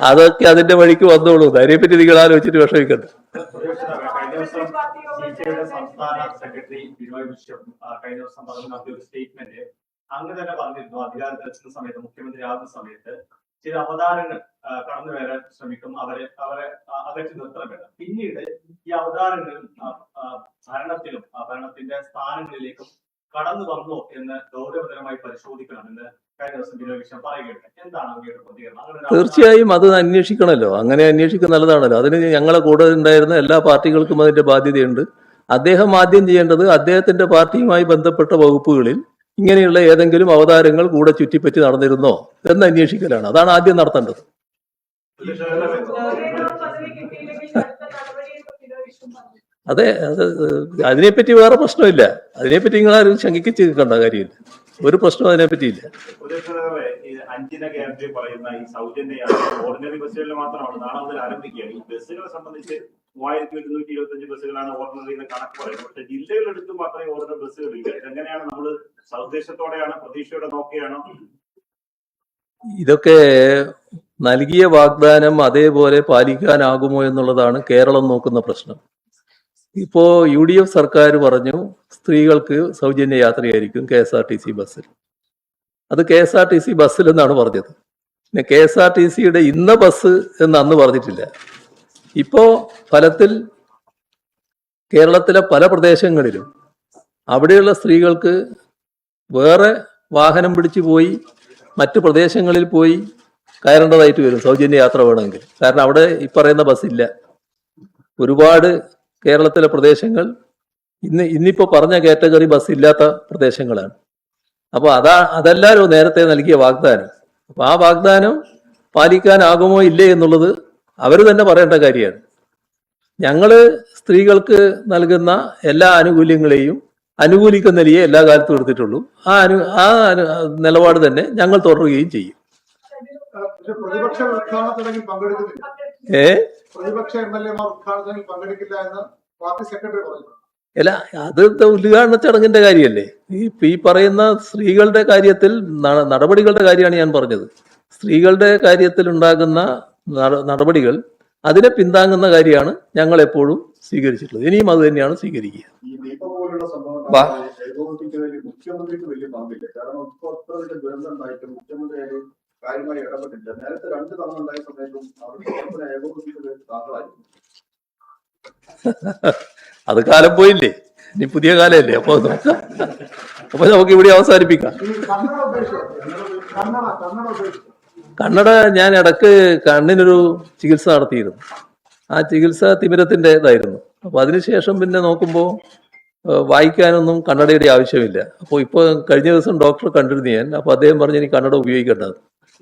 A: അതൊക്കെ അതിന്റെ വഴിക്ക് വന്നോളൂ. അതിനെപ്പറ്റി നിങ്ങൾ ആലോചിച്ചിട്ട് വിഷമിക്കണ്ട.
E: സംസ്ഥാന സെക്രട്ടറി ബിനോയ് വിശ്വം കഴിഞ്ഞ ദിവസം നടത്തിയ ഒരു സ്റ്റേറ്റ്മെന്റ് അങ്ങ് തന്നെ പറഞ്ഞിരുന്നു, അധികാരത്തിലെത്തുന്ന സമയത്ത് മുഖ്യമന്ത്രി ആകുന്ന സമയത്ത് ചില അവതാരങ്ങൾ കടന്നു വരാൻ ശ്രമിക്കും, അവരെ അകറ്റി നിർത്തണമെന്ന്. പിന്നീട് ഈ അവതാരങ്ങൾ ഭരണത്തിലും ഭരണത്തിന്റെ സ്ഥാനങ്ങളിലേക്കും കടന്നു വന്നോ എന്ന് ഗൗരവതരമായി പരിശോധിക്കണമെന്ന് കഴിഞ്ഞ ദിവസം ബിനോയ് വിശ്വം പറയുകയുണ്ട്. എന്താണ് അങ്ങയുടെ പ്രതികരണം?
A: തീർച്ചയായും അത് അന്വേഷിക്കണമല്ലോ. അങ്ങനെ അന്വേഷിക്കുന്ന നല്ലതാണല്ലോ. അതിന് ഞങ്ങളെ കൂടെ ഉണ്ടായിരുന്ന എല്ലാ പാർട്ടികൾക്കും അതിന്റെ ബാധ്യതയുണ്ട്. അദ്ദേഹം ആദ്യം ചെയ്യേണ്ടത് അദ്ദേഹത്തിന്റെ പാർട്ടിയുമായി ബന്ധപ്പെട്ട വകുപ്പുകളിൽ ഇങ്ങനെയുള്ള ഏതെങ്കിലും അവതാരങ്ങൾ കൂടെ ചുറ്റിപ്പറ്റി നടന്നിരുന്നോ എന്ന് അന്വേഷിക്കലാണ്. അതാണ് ആദ്യം നടത്തേണ്ടത്. അതെ, അതിനെപ്പറ്റി വേറെ പ്രശ്നമില്ല. അതിനെപ്പറ്റി നിങ്ങൾ ആരും ശങ്കിച്ച് നിൽക്കേണ്ട കാര്യമില്ല. ഒരു പ്രശ്നം അതിനെപ്പറ്റിയില്ല.
E: അഞ്ചിന ഗ്യാരണ്ടി പറയുന്ന ഈ സൗജന്യ യാത്ര ഓർഡിനറി ബസ്സുകളിൽ മാത്രമാണ് നാളെ മുതൽ ആരംഭിക്കുകയാണ്. ഈ ബസ്സുകളെ സംബന്ധിച്ച് 3125 ബസ്സുകളാണ് ഓർഡിനറി എന്ന് കണക്ക് പറയുന്നത്. പക്ഷെ ജില്ലകളെടുത്തും അത്രയും ഓർഡിനറി ബസ്സുകളില്ല. ഇതെങ്ങനെയാണ് നമ്മൾ സൗദ്ദേശത്തോടെയാണ്, പ്രതീക്ഷയോടെ നോക്കുകയാണോ?
A: ഇതൊക്കെ നൽകിയ വാഗ്ദാനം അതേപോലെ പാലിക്കാനാകുമോ എന്നുള്ളതാണ് കേരളം നോക്കുന്ന പ്രശ്നം. ഇപ്പോ UDF സർക്കാർ പറഞ്ഞു സ്ത്രീകൾക്ക് സൗജന്യ യാത്രയായിരിക്കും KSRTC ബസ്സിൽ. അത് KSRTC ബസ്സിൽ എന്നാണ് പറഞ്ഞത്. പിന്നെ KSRTCയുടെ ഇന്ന ബസ് എന്ന് അന്ന് പറഞ്ഞിട്ടില്ല. ഇപ്പോ ഫലത്തിൽ കേരളത്തിലെ പല പ്രദേശങ്ങളിലും അവിടെയുള്ള സ്ത്രീകൾക്ക് വേറെ വാഹനം പിടിച്ചു പോയി മറ്റു പ്രദേശങ്ങളിൽ പോയി കയറേണ്ടതായിട്ട് വരും സൗജന്യ യാത്ര വേണമെങ്കിൽ. കാരണം അവിടെ ഈ പറയുന്ന ബസ്സില്ല. ഒരുപാട് കേരളത്തിലെ പ്രദേശങ്ങൾ ഇന്നിപ്പോ പറഞ്ഞ കാറ്റഗറി ബസ് ഇല്ലാത്ത പ്രദേശങ്ങളാണ്. അപ്പൊ അതല്ലാലോ നേരത്തെ നൽകിയ വാഗ്ദാനം. അപ്പൊ ആ വാഗ്ദാനം പാലിക്കാനാകുമോ ഇല്ലേ എന്നുള്ളത് അവർ തന്നെ പറയേണ്ട കാര്യമാണ്. ഞങ്ങള് സ്ത്രീകൾക്ക് നൽകുന്ന എല്ലാ ആനുകൂല്യങ്ങളെയും അനുകൂലിക്കുന്ന നിലയെ എല്ലാ കാലത്തും എടുത്തിട്ടുള്ളൂ. ആ നിലപാട് തന്നെ ഞങ്ങൾ തുടരുകയും ചെയ്യും.
F: പ്രതിപക്ഷ ഉദ്ഘാടന ചടങ്ങിൽ പങ്കെടുക്കുന്നില്ല. പ്രതിപക്ഷ MLA-മാർ ഉദ്ഘാടന ചടങ്ങിൽ പങ്കെടുക്കില്ല എന്ന് പാർട്ടി സെക്രട്ടറി പറഞ്ഞു.
A: അല്ല, അത് ഉദ്ഘാടന ചടങ്ങിന്റെ കാര്യമല്ലേ. ഈ പറയുന്ന സ്ത്രീകളുടെ കാര്യത്തിൽ നടപടികളുടെ കാര്യമാണ് ഞാൻ പറഞ്ഞത്. സ്ത്രീകളുടെ കാര്യത്തിൽ ഉണ്ടാകുന്ന നടപടികൾ അതിനെ പിന്താങ്ങുന്ന കാര്യമാണ് ഞങ്ങൾ എപ്പോഴും സ്വീകരിച്ചിട്ടുള്ളത്. ഇനിയും അത് തന്നെയാണ് സ്വീകരിക്കുക.
B: ഈ ദീപ പോലുള്ള സംഭവം ഏകോപിപ്പിക്കുന്നതിൽ മുഖ്യമന്ത്രിക്ക് വലിയ പങ്കില്ല. കാരണം ഇപ്പോൾ അത്ര വലിയ ദുരന്തം ഉണ്ടായിട്ട് മുഖ്യമന്ത്രി കാര്യമായി ഇടപെട്ടില്ല. നേരത്തെ 2 തവണ ഉണ്ടായ സമയത്തും അവർ പ്രവർത്തനം ഏകോപിപ്പിക്കുന്നത് താങ്കളായിരുന്നു.
A: അത് കാലം പോയില്ലേ, ഇനി പുതിയ കാലമല്ലേ. അപ്പൊ നമുക്ക് ഇവിടെ അവസാനിപ്പിക്കാം. കന്നഡ ഞാൻ ഇടക്ക് കണ്ണിനൊരു ചികിത്സ നടത്തിയിരുന്നു. ആ ചികിത്സ തിമിരത്തിന്റെ ഇതായിരുന്നു. അപ്പൊ അതിനുശേഷം പിന്നെ നോക്കുമ്പോൾ വായിക്കാനൊന്നും കന്നഡയുടെ ആവശ്യമില്ല. അപ്പോൾ ഇപ്പൊ കഴിഞ്ഞ ദിവസം ഡോക്ടറെ കണ്ടിരുന്നു ഞാൻ. അപ്പൊ അദ്ദേഹം പറഞ്ഞു എനിക്ക് കന്നഡ ഉപയോഗിക്കേണ്ടത്.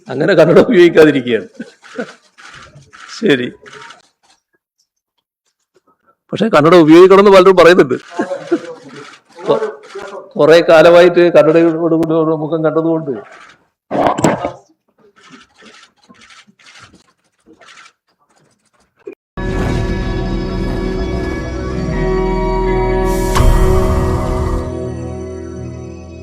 A: അങ്ങനെ കന്നഡ ഉപയോഗിക്കാതിരിക്കുകയാണ്. ശരി. പക്ഷെ കന്നഡ ഉപയോഗിക്കണം എന്ന് പലരും പറയുന്നുണ്ട്. കുറെ കാലമായിട്ട് കന്നഡയോട് മുഖം കണ്ടതുകൊണ്ട്